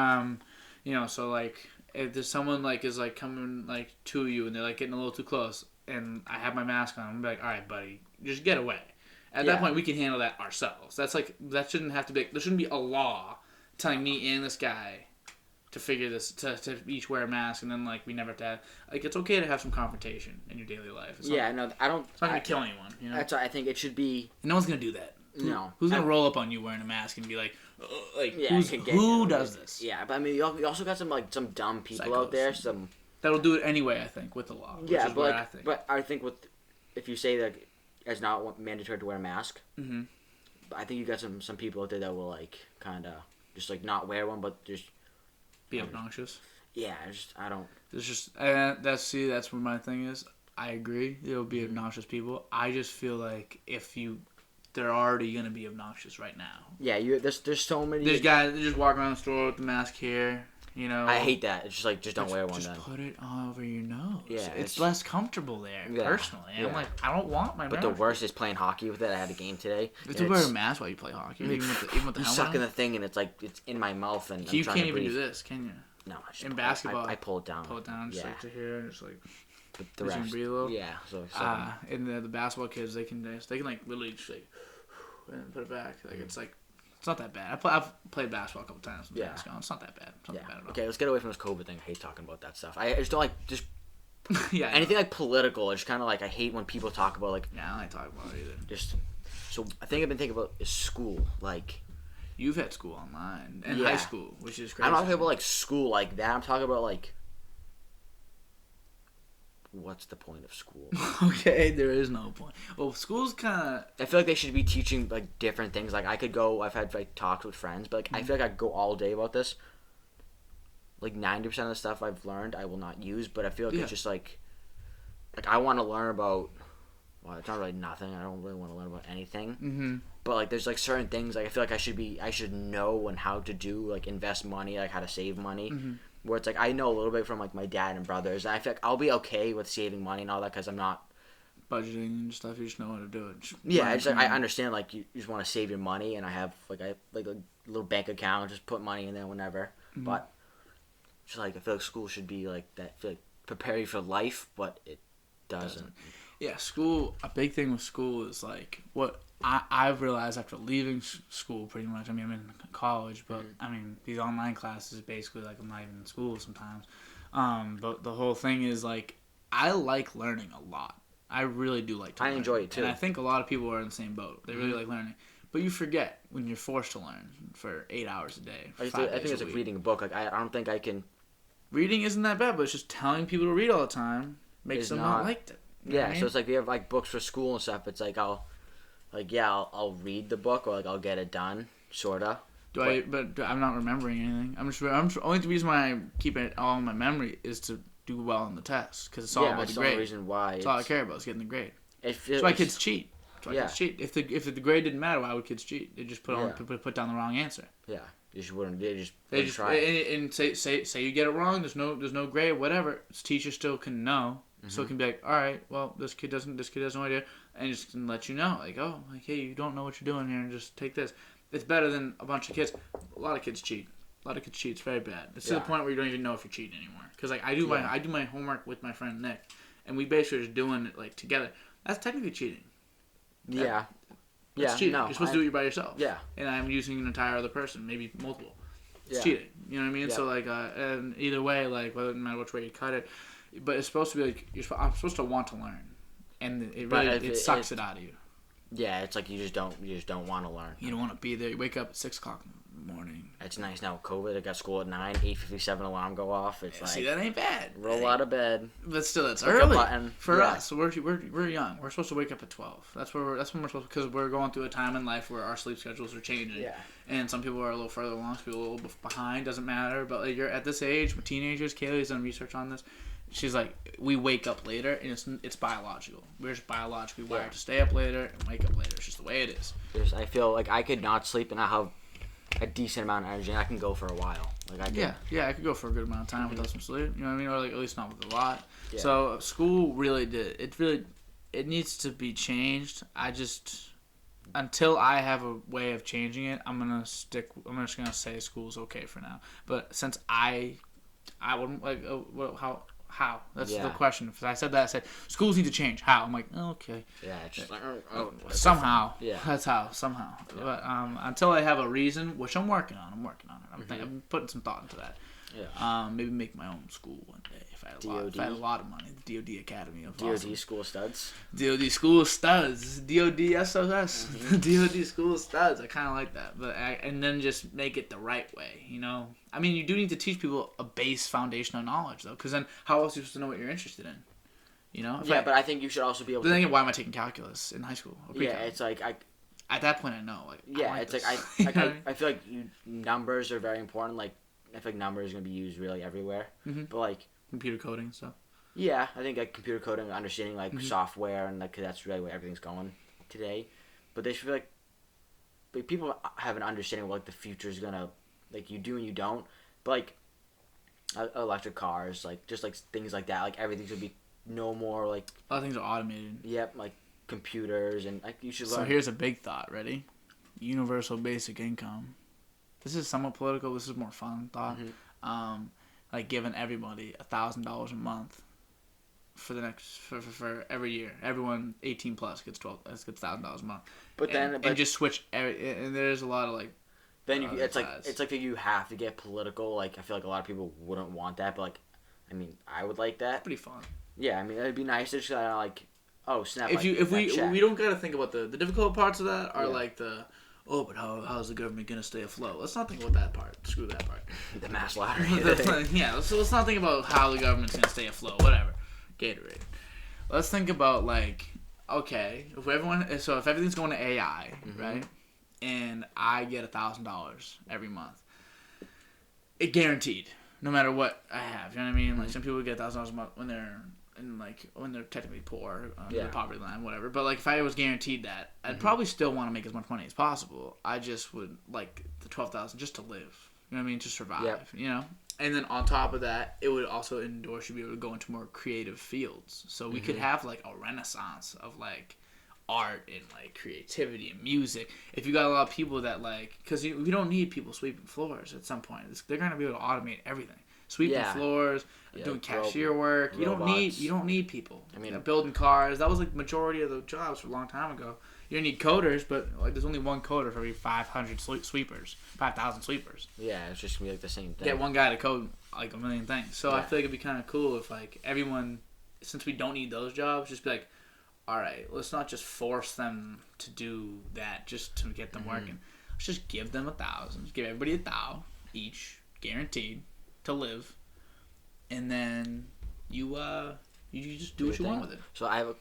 You know, so like if there's someone like is like coming like to you and they're like getting a little too close, and I have my mask on, I'm like, all right, buddy, just get away. At that point, we can handle that ourselves. That's like that shouldn't have to be. There shouldn't be a law telling me and this guy to figure this to each wear a mask, and then like we never have to have, like it's okay to have some confrontation in your daily life. It's yeah, no, I don't. It's not gonna kill anyone. You know, That's why I think it should be. no one's gonna do that. No, Who's gonna roll up on you wearing a mask and be like, yeah, who does this? Yeah, but I mean, you also got some dumb people out there. Some that'll do it anyway. I think with the law. Yeah, which is what but I think with if you say that it's not mandatory to wear a mask, I think you got some people out there that will like kind of just like not wear one, but just be obnoxious. Yeah, I don't. It's just that's where my thing is. I agree. There'll be obnoxious people. I just feel like they're already gonna be obnoxious right now. Yeah, there's so many. There's guys that just walk around the store with the mask here. You know. I hate that. It's just like just don't wear one. Just then put it all over your nose. Yeah, it's less comfortable there. Yeah, personally, yeah. I'm like, I don't want my. But the worst is playing hockey with it. I had a game today. You have to wear a mask while you play hockey. Even with the helmet. You suck in the thing and it's like it's in my mouth and you I'm trying can't to even breathe. do this, can you? No, in basketball, I pull it down. Pull it down, just like to here, and just like. The rest, breathe a little. Yeah. So. And the basketball kids, they can like literally just like and put it back. Like it's not that bad. I've played basketball a couple times with mask on. It's not that bad. It's not that bad at all. Okay, let's get away from this COVID thing. I hate talking about that stuff. I just don't like just yeah. Anything like political. It's kind of like I hate when people talk about like. Yeah, I don't like talking about it either. Just so I think I've been thinking about is school like. You've had school online and high school, which is crazy. I'm not talking about like school like that. I'm talking about like. What's the point of school? Okay, there is no point. Well, school's kind of... I feel like they should be teaching, like, different things. Like, I could go... I've had, like, talks with friends, but, like, I feel like I could go all day about this. Like, 90% of the stuff I've learned, I will not use, but I feel like it's just, like... Like, I want to learn about... Well, it's not really nothing. I don't really want to learn about anything. Mm-hmm. But, like, there's, like, certain things, like, I feel like I should know and how to do, like, invest money, like, how to save money. Mm-hmm. Where it's like I know a little bit from like my dad and brothers, and I feel like I'll be okay with saving money and all that because I'm not budgeting and stuff. You just know how to do it. It's like I understand like you just want to save your money, and I have like a little bank account, just put money in there whenever. Mm-hmm. But just like I feel like school should be like that, feel like prepare you for life, but it doesn't. Yeah, school. A big thing with school is like what I've realized after leaving school, pretty much. I mean, I'm in college, but I mean, these online classes basically like I'm not even in school sometimes. But the whole thing is like I like learning a lot. I really do like to learn. I enjoy it too. And I think a lot of people are in the same boat. They really like learning. But you forget when you're forced to learn for 8 hours a day. I think it's like reading a book. Like I don't think I can. Reading isn't that bad, but it's just telling people to read all the time makes them not like it. You know what I mean? So it's like we have like books for school and stuff. It's like I'll read the book or like I'll get it done, sorta. But I'm not remembering anything. I'm only the reason why I keep it all in my memory is to do well on the test because it's all about the grade. That's the reason why. That's all I care about is getting the grade. That's why kids cheat. Kids cheat. If the grade didn't matter, why would kids cheat? They just put down the wrong answer. Yeah, you just wouldn't. They just try. And say you get it wrong. There's no grade. Whatever. Teacher still can know. So it can be like, all right, well, this kid has no idea, and just can let you know, like, oh, like, hey, you don't know what you're doing here, and just take this. It's better than a bunch of kids. A lot of kids cheat. It's very bad. It's to the point where you don't even know if you're cheating anymore. Because like I do my homework with my friend Nick, and we basically are just doing it like together. That's technically cheating. That's cheating. No, you're supposed to do it by yourself. Yeah. And I'm using an entire other person, maybe multiple. It's cheating. You know what I mean? Yeah. So like, and either way, like, no matter which way you cut it. But it's supposed to be like I'm supposed to want to learn, and it sucks it out of you. Yeah, it's like you just don't want to learn. You don't want to be there. You wake up at 6:00 in the morning. It's nice now. COVID, I got school at 9, 8:57 alarm go off. It's like see, that ain't bad. Roll out of bed. But still, that's early for us. So we're young. We're supposed to wake up at 12. That's when we're supposed because we're going through a time in life where our sleep schedules are changing. Yeah. And some people are a little further along, some people are a little behind. Doesn't matter. But like you're at this age, teenagers. Kaylee's done research on this. She's like, we wake up later, and it's biological. We're just biologically wired to stay up later and wake up later. It's just the way it is. I feel like I could not sleep, and I have a decent amount of energy, and I can go for a while. Like I can. Yeah, I could go for a good amount of time without some sleep. You know what I mean? Or like at least not with a lot. Yeah. So school really did. It needs to be changed. I just until I have a way of changing it, I'm just gonna say school's okay for now. But since I wouldn't like how that's the question. If I said that, I said schools need to change. How? I'm like, okay. Yeah, it's just like somehow. Yeah, that's how somehow. Yeah. But until I have a reason, which I'm working on it. I'm putting some thought into that. Yeah. Maybe make my own school one day if I had a lot of money. The DOD Academy of DOD awesome. School Studs. DOD School Studs. DOD SOS. DOD School Studs. I kind of like that, and then just make it the right way. You know, I mean, you do need to teach people a base foundation of knowledge, though, because then how else are you supposed to know what you're interested in? You know? But I think you should also be able. Then again, why am I taking calculus in high school? Yeah, it's like at that point I know. Like, yeah, it's like I feel like numbers are very important. Like I feel like numbers are gonna be used really everywhere. Mm-hmm. But like computer coding and stuff. Yeah, I think like computer coding, understanding like software, and like that's really where everything's going today. But they should feel like people have an understanding of what like, the future's gonna like you do and you don't. But like electric cars, like just like things like that, like everything's gonna be no more like a lot of things are automated. Yep, like computers and like you should learn. So here's a big thought. Ready? Universal basic income. This is somewhat political. This is more fun thought. Like giving everybody $1,000 a month for the next for every year. Everyone 18 plus gets $1,000 a month. And just switch. And there's a lot of like. Then it's like you have to get political. Like I feel like a lot of people wouldn't want that, but like, I mean, I would like that. Pretty fun. Yeah, I mean, it'd be nice to just like, oh snap. If we don't gotta think about the difficult parts of that are like the. Oh, but how's the government gonna stay afloat? Let's not think about that part. Screw that part. The mass lottery. Yeah, let's not think about how the government's gonna stay afloat. Whatever. Gatorade. Let's think about like, okay, if everything's going to AI, right? And I get $1,000 every month, it guaranteed, no matter what I have. You know what I mean? Like some people get $1,000 a month when they're technically poor, the poverty line, whatever. But like if I was guaranteed that, I'd probably still want to make as much money as possible. I just would like the $12,000 just to live. You know what I mean? To survive. Yep. You know. And then on top of that, it would also endorse you be able to go into more creative fields. So we could have like a renaissance of like art and like creativity and music. If you got a lot of people that like, because we don't need people sweeping floors at some point. They're gonna be able to automate everything. Sweeping floors, doing cashier work. Robots. You don't need people. I mean, building cars. That was like the majority of the jobs for a long time ago. You don't need coders, but like there's only one coder for every 500 sweepers, 5,000 sweepers. Yeah, it's just gonna be like the same thing. Get one guy to code like a million things. So I feel like it'd be kind of cool if like everyone, since we don't need those jobs, just be like, all right, let's not just force them to do that just to get them working. Let's just give them 1,000. Just give everybody 1,000 each, guaranteed to live, and then you just do what you want with it. So I have a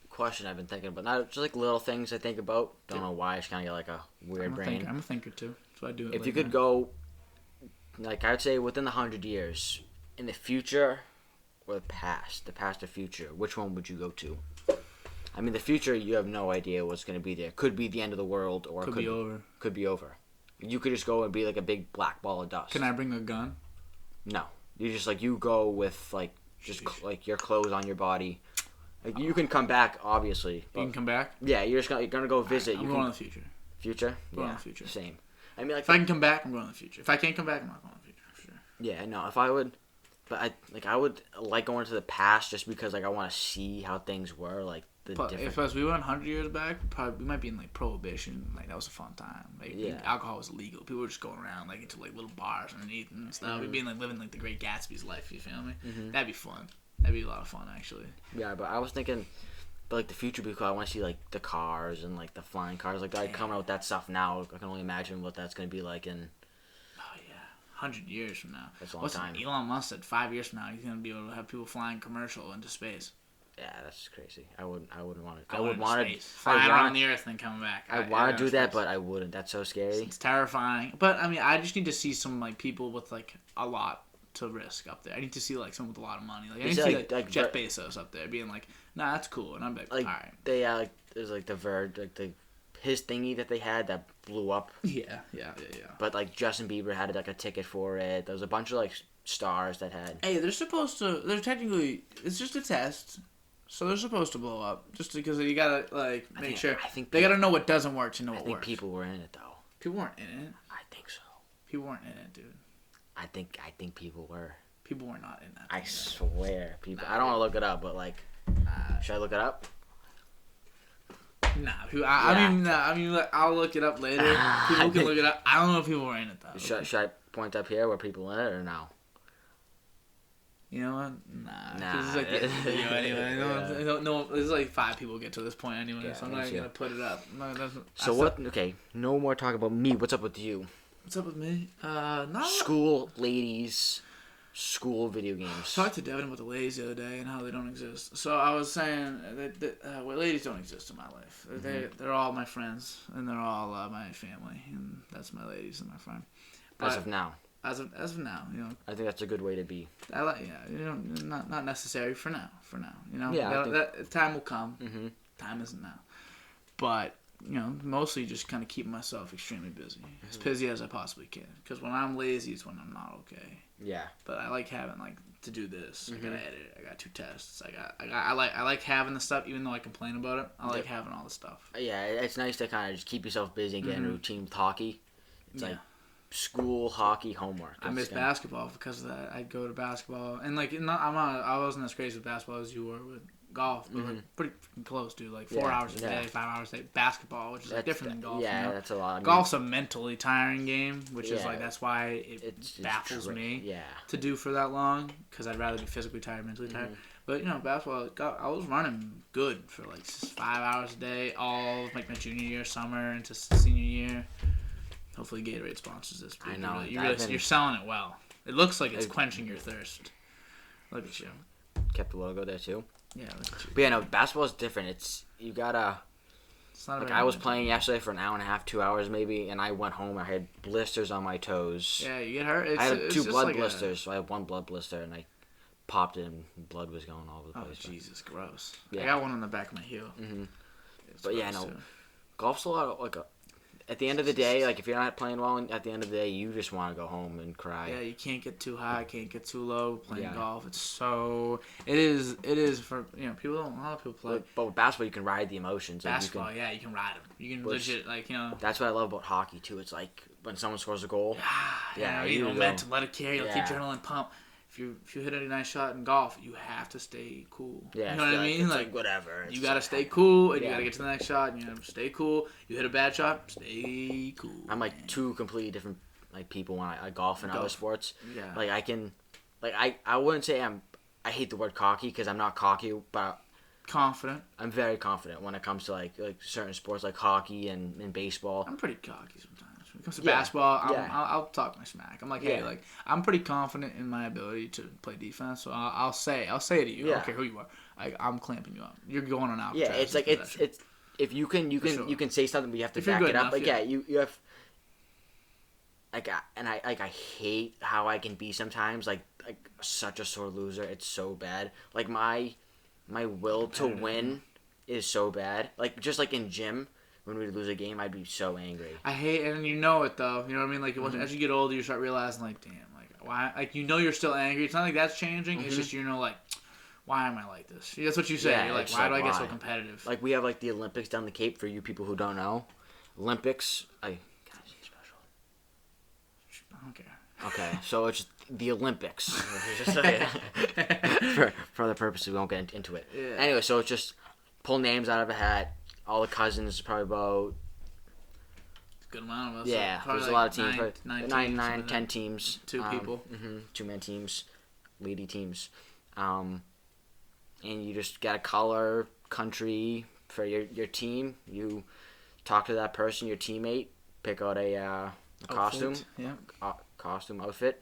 question I've been thinking about. Not just like little things I think about. Don't know why. I just kind of get like a weird brain. I'm a thinker too. So I do it. If you could go, like I would say, within the 100 years, in the future or the past or future, which one would you go to? I mean, the future, you have no idea what's going to be there. Could be the end of the world, or could be over. Could be over. You could just go and be like a big black ball of dust. Can I bring a gun? No. You just like you go with like just like your clothes on your body. Like you can come back, obviously. You can come back. Yeah, you're gonna go visit. I'm going to the future. Future? Going to the future. Same. I mean, like if I can come back, I'm going to the future. If I can't come back, I'm not going to the future. For sure. Yeah, no. If I would, but I would like going to the past just because like I want to see how things were like. If we went 100 years back, we might be in like Prohibition. Like that was a fun time. Like alcohol was illegal. People were just going around like into like little bars underneath and stuff. We'd be like living like the Great Gatsby's life. You feel me? That'd be fun. That'd be a lot of fun actually. Yeah, but I was thinking, like the future because I want to see like the cars and like the flying cars. Like they're coming out with that stuff now. I can only imagine what that's gonna be like in. 100 years from now. That's a long time. Elon Musk said 5 years from now he's gonna be able to have people flying commercial into space. Yeah, that's crazy. I wouldn't want to. I would want to flying around the Earth and coming back. I want to do that, but I wouldn't. That's so scary. It's terrifying. But I mean, I just need to see some like people with like a lot to risk up there. I need to see like someone with a lot of money. Like I need to see like Jeff Bezos up there being like, nah, that's cool, and I'm like all right. They like there's like the Verge, like his thingy that they had that blew up. Yeah. But like Justin Bieber had like a ticket for it. There was a bunch of like stars that had. Hey, they're technically it's just a test. So they're supposed to blow up, just because you gotta make sure. I think they gotta know what doesn't work to know I what think works. people were in it though. People weren't in it. I think so. People weren't in it, dude. I think people were. People were not in that. I swear, people. I don't want to look it up, but should I look it up? Nah, I mean, I'll look it up later. People can look it up. I don't know if people were in it though. Should I point up here where people in it or no? You know what? Nah. Nah. It's like the video anyway. No, there's like 5 people get to this point anyway, Yeah, so I'm not gonna put it up. No, so what? Okay, no more talk about me. What's up with you? What's up with me? Not School ladies, school video games. I talked to Devin about the ladies the other day and how they don't exist. So I was saying that ladies don't exist in my life. They're all my friends and they're all my family, and that's my ladies and my friend. As of now. As of now, you know. I think that's a good way to be. Not necessary for now. You know. Yeah. That time will come. Mm-hmm. Time isn't now. But mostly just kind of keep myself extremely busy, as busy as I possibly can. Because when I'm lazy, it's when I'm not okay. Yeah. But I like having to do this. I gotta edit. I got 2 tests. I like having the stuff, even though I complain about it. I like having all the stuff. Yeah, it's nice to kind of just keep yourself busy and get in a routine with hockey. It's like school, hockey, homework. I miss basketball because of that. I'd go to basketball, and I wasn't as crazy with basketball as you were with golf, but we're pretty close, dude. 4 hours a day, 5 hours a day. Basketball, which is different than golf. Yeah, that's a lot. Golf's a mentally tiring game, which is that's why it baffles me to do for that long, because I'd rather be physically tired, mentally tired. But basketball, I was running good for 5 hours a day, all my junior year, summer into senior year. Hopefully Gatorade sponsors this. I know. You're selling it well. It looks like it's quenching your thirst. Look at you. Kept the logo there too. Yeah, look at you. But no, basketball is different. You gotta. It's not I was playing yesterday for an hour and a half, 2 hours maybe, and I went home. I had blisters on my toes. Yeah, you get hurt. I had 2 blood blisters. So I had 1 blood blister, and I popped it, and blood was going all over the place. Oh, Jesus, gross. Yeah. I got one on the back of my heel. Mm-hmm. But golf's a lot of at the end of the day, if you're not playing well, at the end of the day, you just want to go home and cry. Yeah, you can't get too high, can't get too low playing golf. It is for people don't. A lot of people play. But with basketball, you can ride the emotions. Basketball, you can ride them. You can legit That's what I love about hockey too. It's when someone scores a goal. You momentum, let it carry, let the adrenaline pump. If you hit a nice shot in golf, you have to stay cool. Yeah, you know what I mean? It's whatever. You gotta stay cool, and you gotta get to the next shot, and you gotta stay cool. You hit a bad shot, stay cool. I'm 2 completely different people when I golf and other sports. Yeah. I can, I wouldn't say I hate the word cocky because I'm not cocky, but confident. I'm very confident when it comes to certain sports like hockey and baseball. I'm pretty cocky sometimes. When it comes to basketball, I'll talk my smack. I'm hey, I'm pretty confident in my ability to play defense, so I'll say it to you. I don't care who you are. I'm clamping you up. You're going on out. Yeah, it's it's if you can say something, but you have to back it up. Enough, you have. I hate how I can be sometimes such a sore loser. It's so bad. My will to win is so bad. Just in gym. When we lose a game, I'd be so angry. I hate it, and you know it though. You know what I mean? As you get older, you start realizing, damn, why? You're still angry. It's not like that's changing. It's just why am I like this? That's what you say. Yeah, you're why do I get so competitive? We have the Olympics down the Cape for you people who don't know. Olympics, God, it's special. I don't care. Okay, so it's the Olympics. for other purposes, we won't get into it. Yeah. Anyway, so it's just pull names out of a hat. All the cousins, probably about... Good amount of us. Yeah, there's a lot of teams. 9, 10 teams. 2 people. 2-man teams. Lady teams. And you just got a color, country for your team. You talk to that person, your teammate, pick out a costume. Yeah. Costume, outfit.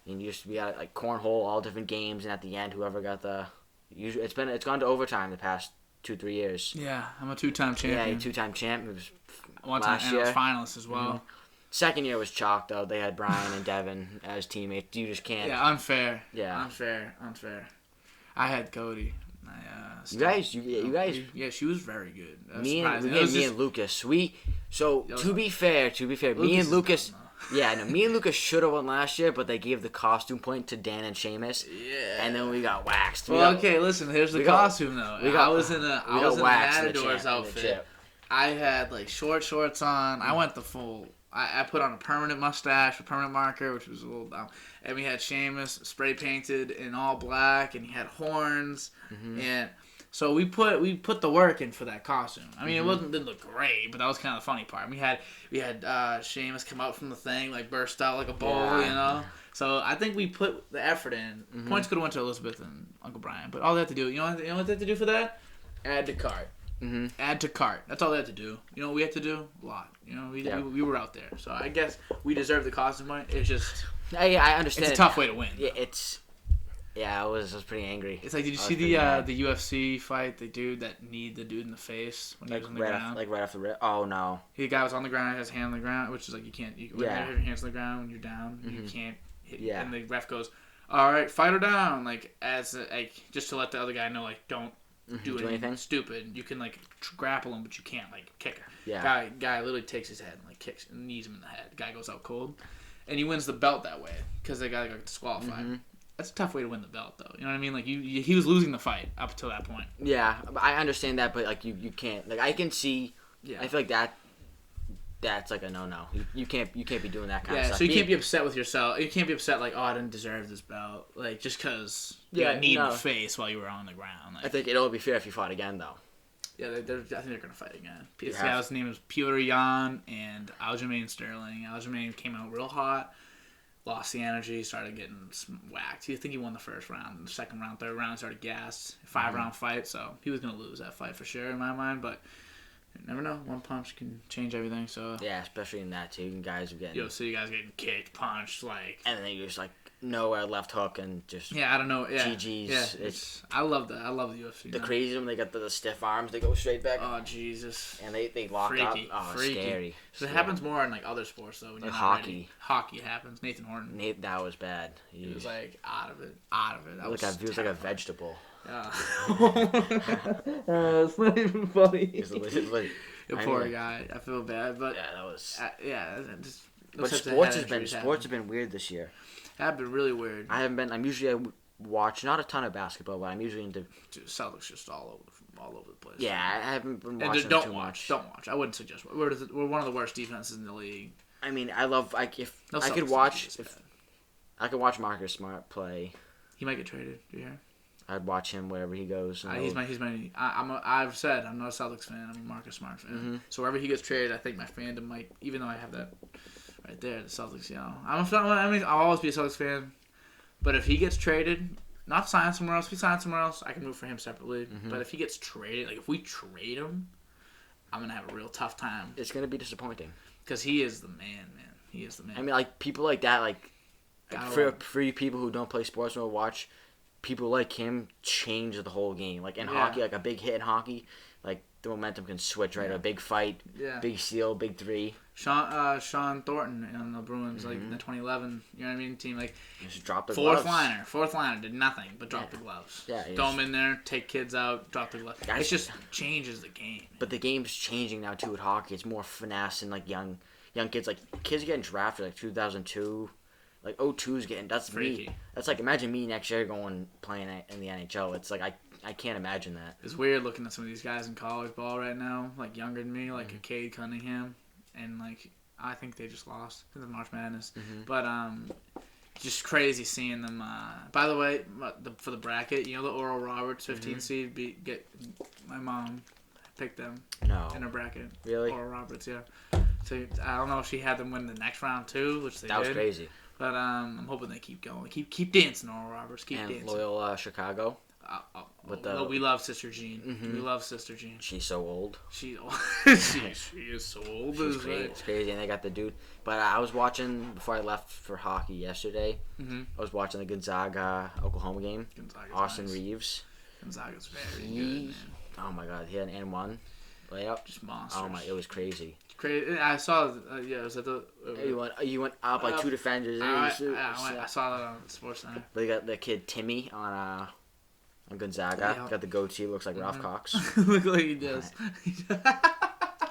And you just got cornhole, all different games, and at the end, whoever got the... It's gone to overtime the past 2-3 years. Yeah, I'm a 2-time champion. Yeah, 2-time champ. It was one time, and I was finalist as well. Second year was chalk though. They had Brian and Devin as teammates. You just can't. Yeah, unfair. Yeah, unfair. I had Cody. You guys. Yeah, she was very good. Me and Lucas. To be fair, me and Lucas. Yeah, no, me and Lucas should have won last year, but they gave the costume point to Dan and Seamus. Yeah. And then we got waxed. Okay, listen. Here's the costume though. I was in a Matador's outfit. I had like short shorts on. I went the full. I put on a permanent mustache, a permanent marker, which was a little dumb. And we had Seamus spray painted in all black, and he had horns. And so we put the work in for that costume. I mean, it didn't look great, but that was kind of the funny part. We had Seamus come out from the thing, like burst out like a bull, you know. So I think we put the effort in. Points could have went to Elizabeth and Uncle Brian, but all they had to do, you know what they had to do for that? Add to cart. Add to cart. That's all they had to do. You know what we had to do? A lot. You know, we were out there. So I guess we deserve the costume point. It's just... I understand. It's a tough way to win. Yeah, I was pretty angry. It's like, did you see the UFC fight? The dude that kneed the dude in the face when he was on the ground? Right off the rip? Oh, no. The guy was on the ground, his hand on the ground, which is like, you can't... when you have your hands on the ground when you're down, you can't hit. Yeah. And the ref goes, all right, fight her down. Like, just to let the other guy know, like, don't do anything stupid. You can like grapple him, but you can't like kick her. Yeah. Guy literally takes his head and like kicks and knees him in the head. The guy goes out cold, and he wins the belt that way because the guy got disqualified. That's a tough way to win the belt, though. You know what I mean? Like he was losing the fight up until that point. Yeah, I understand that, but like you can't. Like I can see. Yeah. I feel like that's like a no. You can't be doing that kind of stuff. So you can't be upset with yourself. You can't be upset like, oh, I didn't deserve this belt, like just because you got kneed in the face while you were on the ground. Like, I think it'll be fair if you fought again, though. Yeah, I think they're gonna fight again. His name is Petr Yan and Aljamain Sterling. Aljamain came out real hot, lost the energy, started getting whacked. I think he won the first round, the second round, third round, started gassed. 5-round fight, so he was gonna lose that fight for sure in my mind, but. You never know. One punch can change everything. So yeah, especially in that too. Guys are getting. So you guys getting kicked, punched, like. And then you just like nowhere left hook and just. Yeah, I don't know. Yeah. GG's. Yeah, I love that. I love the UFC. The crazy one, they got the stiff arms. They go straight back. Oh Jesus. And they lock up. Oh, freaky. Scary. So it happens more in like other sports though. When like you're hockey. Ready. Hockey happens. Nathan Horton. That was bad. He was like out of it. He was like a vegetable. Yeah. It's not even funny. The poor guy. I feel bad, but yeah, that was. But sports have been weird this year. Have been really weird. I'm usually watch not a ton of basketball, but I'm usually into. Celtics just all over the place. Yeah, I haven't been watching too much. Don't watch. I wouldn't suggest. We're one of the worst defenses in the league. I mean, I could watch Marcus Smart play. He might get traded. Do you hear? I'd watch him wherever he goes. I've said I'm not a Celtics fan. I'm a Marcus Smart fan. So wherever he gets traded, I think my fandom might. Even though I have that right there, the Celtics. You know, I'll always be a Celtics fan. But if he gets traded, not signed somewhere else. If he signs somewhere else, I can move for him separately. But if he gets traded, like if we trade him, I'm gonna have a real tough time. It's gonna be disappointing because he is the man. He is the man. I mean, like people like that, like for you people who don't play sports or watch. People like him change the whole game. Like in hockey, like a big hit in hockey, like the momentum can switch, right? A big fight, big steal, big three. Sean Thornton on the Bruins, like in the 2011, you know what I mean, team, like just drop the fourth gloves. Fourth liner did nothing but drop the gloves. Yeah, throw him in there, take kids out, drop the gloves. It just changes the game. But the game's changing now too with hockey. It's more finesse and like young kids. Like kids are getting drafted like 2002. Like 02's getting that's freaky. That's like imagine me next year playing in the NHL. It's like I can't imagine that. It's weird looking at some of these guys in college ball right now, like younger than me, like a Cade Cunningham, and like I think they just lost in the March Madness. But just crazy seeing them. By the way, for the bracket, you know the Oral Roberts 15 seed get my mom picked them in her bracket. Really? Oral Roberts, yeah. So I don't know if she had them win the next round too, which they did. That was crazy. But I'm hoping they keep going. Keep dancing, Oral Roberts. Keep dancing. Loyal Chicago. We love Sister Jean. We love Sister Jean. She's so old. She's old. she is so old. It's crazy, and they got the dude. But I was watching before I left for hockey yesterday. I was watching the Gonzaga Oklahoma game. Austin Reeves. Gonzaga's very good, man. Oh my God, he had an N1 layup. Just monsters. Oh my, it was crazy. Crazy. I saw. It was at the. You went up like two defenders. I saw that on Sports Center. But they got the kid Timmy on Gonzaga. Yeah. Got the goatee. Looks like Ralph Cox. Look like he does.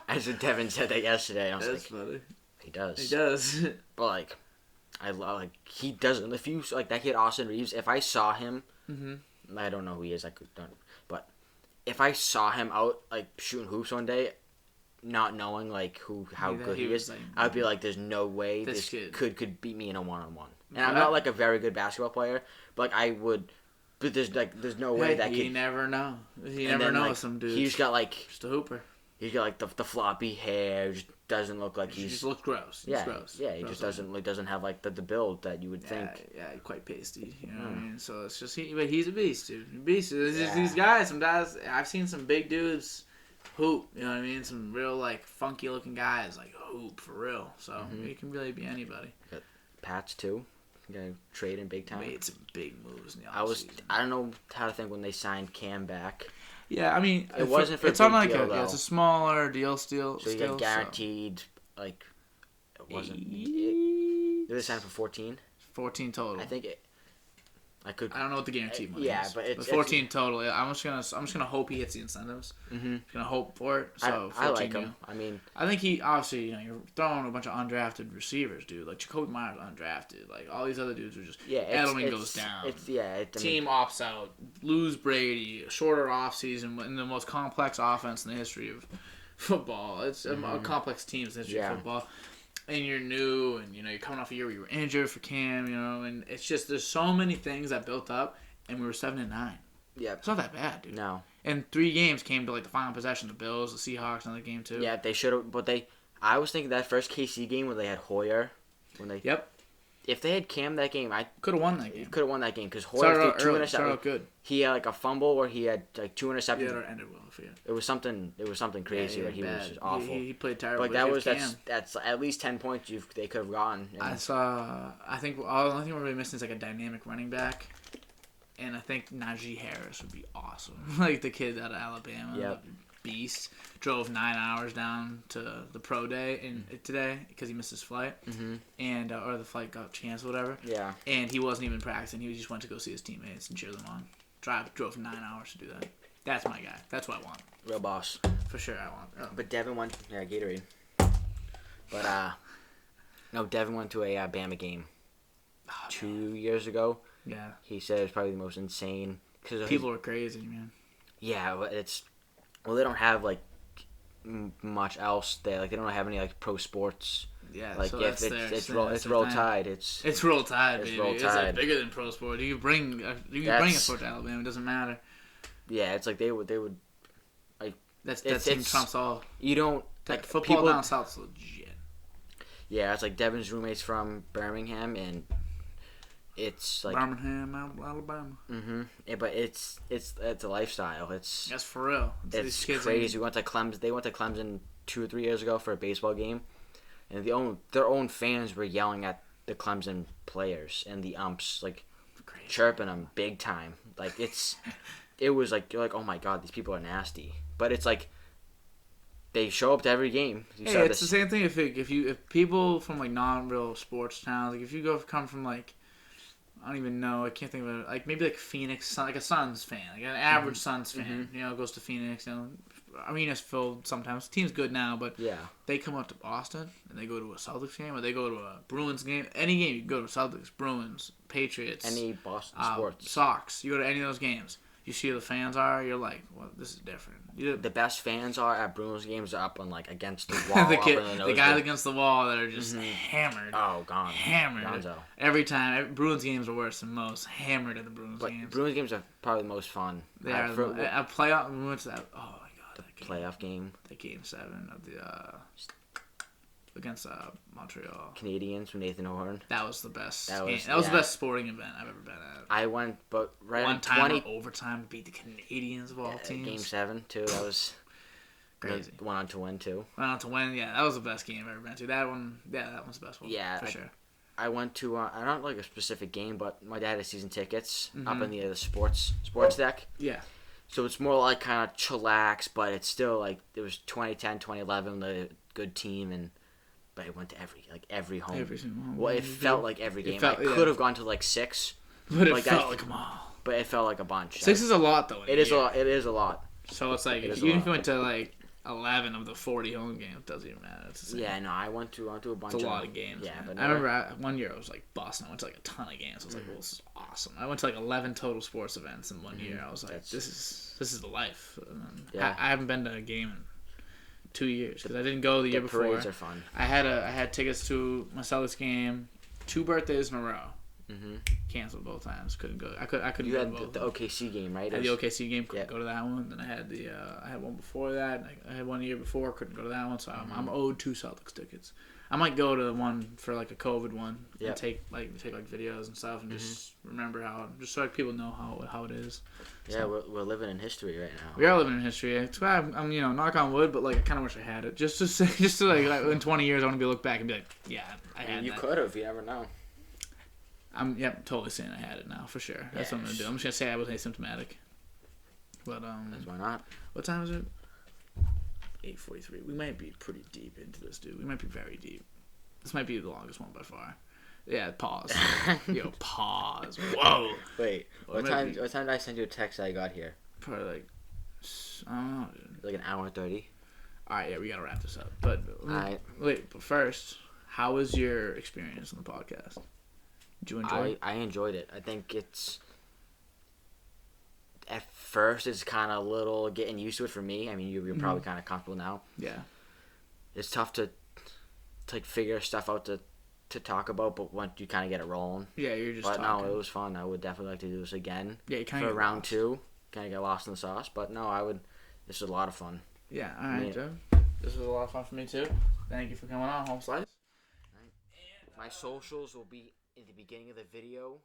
As Devin said that yesterday. I was That's funny. He does. He does. But like, I love like he doesn't. If you like that kid Austin Reeves, if I saw him, I don't know who he is. I don't. But if I saw him out like shooting hoops one day, not knowing like how good he is, like, I'd be like, "There's no way this kid could beat me in a 1-on-1." And I'm not like a very good basketball player, but like I would. But there's no way that kid. You never know. You never know like, some dude. He's got like just a hooper. He's got like the floppy hair. Just doesn't look like He he's. just looks gross. Yeah, gross. yeah. He just doesn't have like the build that you would think. Yeah, quite pasty. You know what I mean? So it's just but he's a beast, dude. Beast. These guys. Some guys. I've seen some big dudes hoop. You know what I mean? Some real like funky looking guys like hoop for real. So he can really be anybody. Got Pats too. Gonna trade in big time. Made some big moves in the offseason. I don't know how to think when they signed Cam back. Yeah, I mean, it wasn't for it's a big on like deal, though. It's a smaller deal still. So you got guaranteed like it wasn't. Did they sign for 14? 14 total. I think it. I don't know what the guaranteed money is. is. But it's 14 total. Yeah, I'm just gonna hope he hits the incentives. I'm gonna hope for it. So I like him. I mean, I think he obviously you're throwing a bunch of undrafted receivers, dude. Like Jacoby Myers undrafted. Like all these other dudes are just Edelman goes down. Team opts out. Lose Brady. Shorter offseason in the most complex offense in the history of football. It's a complex team in the history of football. And you're new, and you're coming off a year where you were injured for Cam, and it's just there's so many things that built up, and we were 7-9. Yeah, it's not that bad, dude. No, and 3 games came to like the final possession: the Bills, the Seahawks, another game too. Yeah, they should have, but I was thinking that first KC game when they had Hoyer, if they had Cam that game, I could have won that game. Could have won that game because Hoyer threw 2 interceptions. Started out good. He had like a fumble where he had like 2 interceptions. Yeah, it ended well for you. It was something crazy that he was just awful. He played terrible. But that's at least 10 points they could have gotten. I think the only thing we're really missing is like a dynamic running back, and I think Najee Harris would be awesome. Like the kid out of Alabama. Yep. Beast. Drove 9 hours down to the pro day today because he missed his flight, and or the flight got canceled, whatever. Yeah. And he wasn't even practicing. He just went to go see his teammates and cheer them on. Drove 9 hours to do that. That's my guy. That's what I want. Real boss. For sure, I want. Oh. But Devin went. Yeah, Gatorade. But no, Devin went to a Bama game 2 years ago. Yeah. He said it was probably the most insane. People are crazy, man. Yeah, but they don't have like much else there. Like they don't have any like pro sports. Yeah, like so it's Roll Tide. It's Roll Tide, baby. Roll Tide. It's bigger than pro sport. You can bring a sport to Alabama. It doesn't matter. Yeah, it's like they would like that team trumps all. You don't like football people, down south's legit. Yeah, it's like Devin's roommates from Birmingham, and it's like Birmingham, Alabama. Yeah, but it's a lifestyle. That's for real. It's crazy. We went to Clemson. They went to Clemson 2 or 3 years ago for a baseball game, and their own fans were yelling at the Clemson players and the umps, like chirping them big time. Like it was like you're like, oh my god, these people are nasty. But it's like they show up to every game. It's the same thing if people from like non-real sports towns, like if you come from like I don't even know. I can't think of it. Like maybe like Phoenix, like a Suns fan, like an average Suns fan. Goes to Phoenix. Arena's filled sometimes. The team's good now, but they come up to Boston and they go to a Celtics game, or they go to a Bruins game. Any game you go to Celtics, Bruins, Patriots, any Boston sports, Sox. You go to any of those games. You see who the fans are. You're like, well, this is different. The best fans are at Bruins games are up on like against the wall. the guys against the wall that are just hammered. Oh, gone. Hammered. Gonzo. Every time. Bruins games are worse than most. Hammered at the Bruins games. Bruins games are probably the most fun. They are. A playoff. We went to that. Oh my god. The playoff game. The game 7 of the against Montreal Canadians with Nathan O'Hearn. That was the best. That was the best sporting event I've ever been at. I went, but one time overtime to beat the Canadians of all teams. Game 7 too. That was crazy. Went on to win too. Went on to win. Yeah, that was the best game I've ever been to. That one. Yeah, that one's the best one. Yeah, for sure. I went to I don't like a specific game, but my dad had season tickets up in the sports deck. Yeah. So it's more like kind of chillax, but it's still like it was 2010, 2011, the good team, but I went to every home. Every single home. Well, it felt like every game. I could have gone to like 6, but it felt like them all. But it felt like a bunch. 6 is a lot though. It is a lot. So it's like even if you went to like 11 of the 40 home games. Doesn't even matter. It's the same. Yeah, no, I went to a bunch. It's a lot of games. Yeah, man. but I remember one year I was like Boston. I went to like a ton of games. I was like, well, this is awesome. I went to like 11 total sports events in one year. I was like, this is the life. Yeah. I haven't been to a game in 2 years because I didn't go the year before. Parades are fun. I had tickets to my Celtics game 2 birthdays in a row. Canceled both times. Couldn't go. I couldn't. You go had to both. the OKC game, right? I had the OKC game. Couldn't go to that one. Then I had I had one before that. And I had one year before. Couldn't go to that one. So I'm owed 2 Celtics tickets. I might go to one for like a COVID one and take videos and stuff and just remember just so like people know how it is. Yeah, So, we're living in history right now. we are living in history. It's why I'm knock on wood, but like I kind of wish I had it just to like in 20 years I want to be look back and be like, yeah, I had You that. could have. You never know. I'm totally saying I had it now for sure. That's what I'm gonna do. I'm just gonna say I was asymptomatic. But Why not? what time is it? 8:43. We might be pretty deep into this, dude. We might be very deep. This might be the longest one by far. Yeah, pause. Yo, pause. Whoa. Wait, what time did I send you a text that I got here? Probably like, I don't know, dude. Like an hour 30. All right, yeah, we gotta wrap this up. But wait, but first, how was your experience on the podcast? Did you enjoy it? I enjoyed it. I think it's at first it's kind of a little getting used to it for me. I mean, you're probably kind of comfortable now. Yeah. It's tough to like figure stuff out to talk about, but once you kind of get it rolling. Yeah, you're just. But talking. no, it was fun. I would definitely like to do this again. Yeah, you kind for of round 2. Kind of get lost in the sauce, but no, I would. This was a lot of fun. Yeah. All right, Joe. This was a lot of fun for me too. Thank you for coming on, Home Slice. My socials will be in the beginning of the video.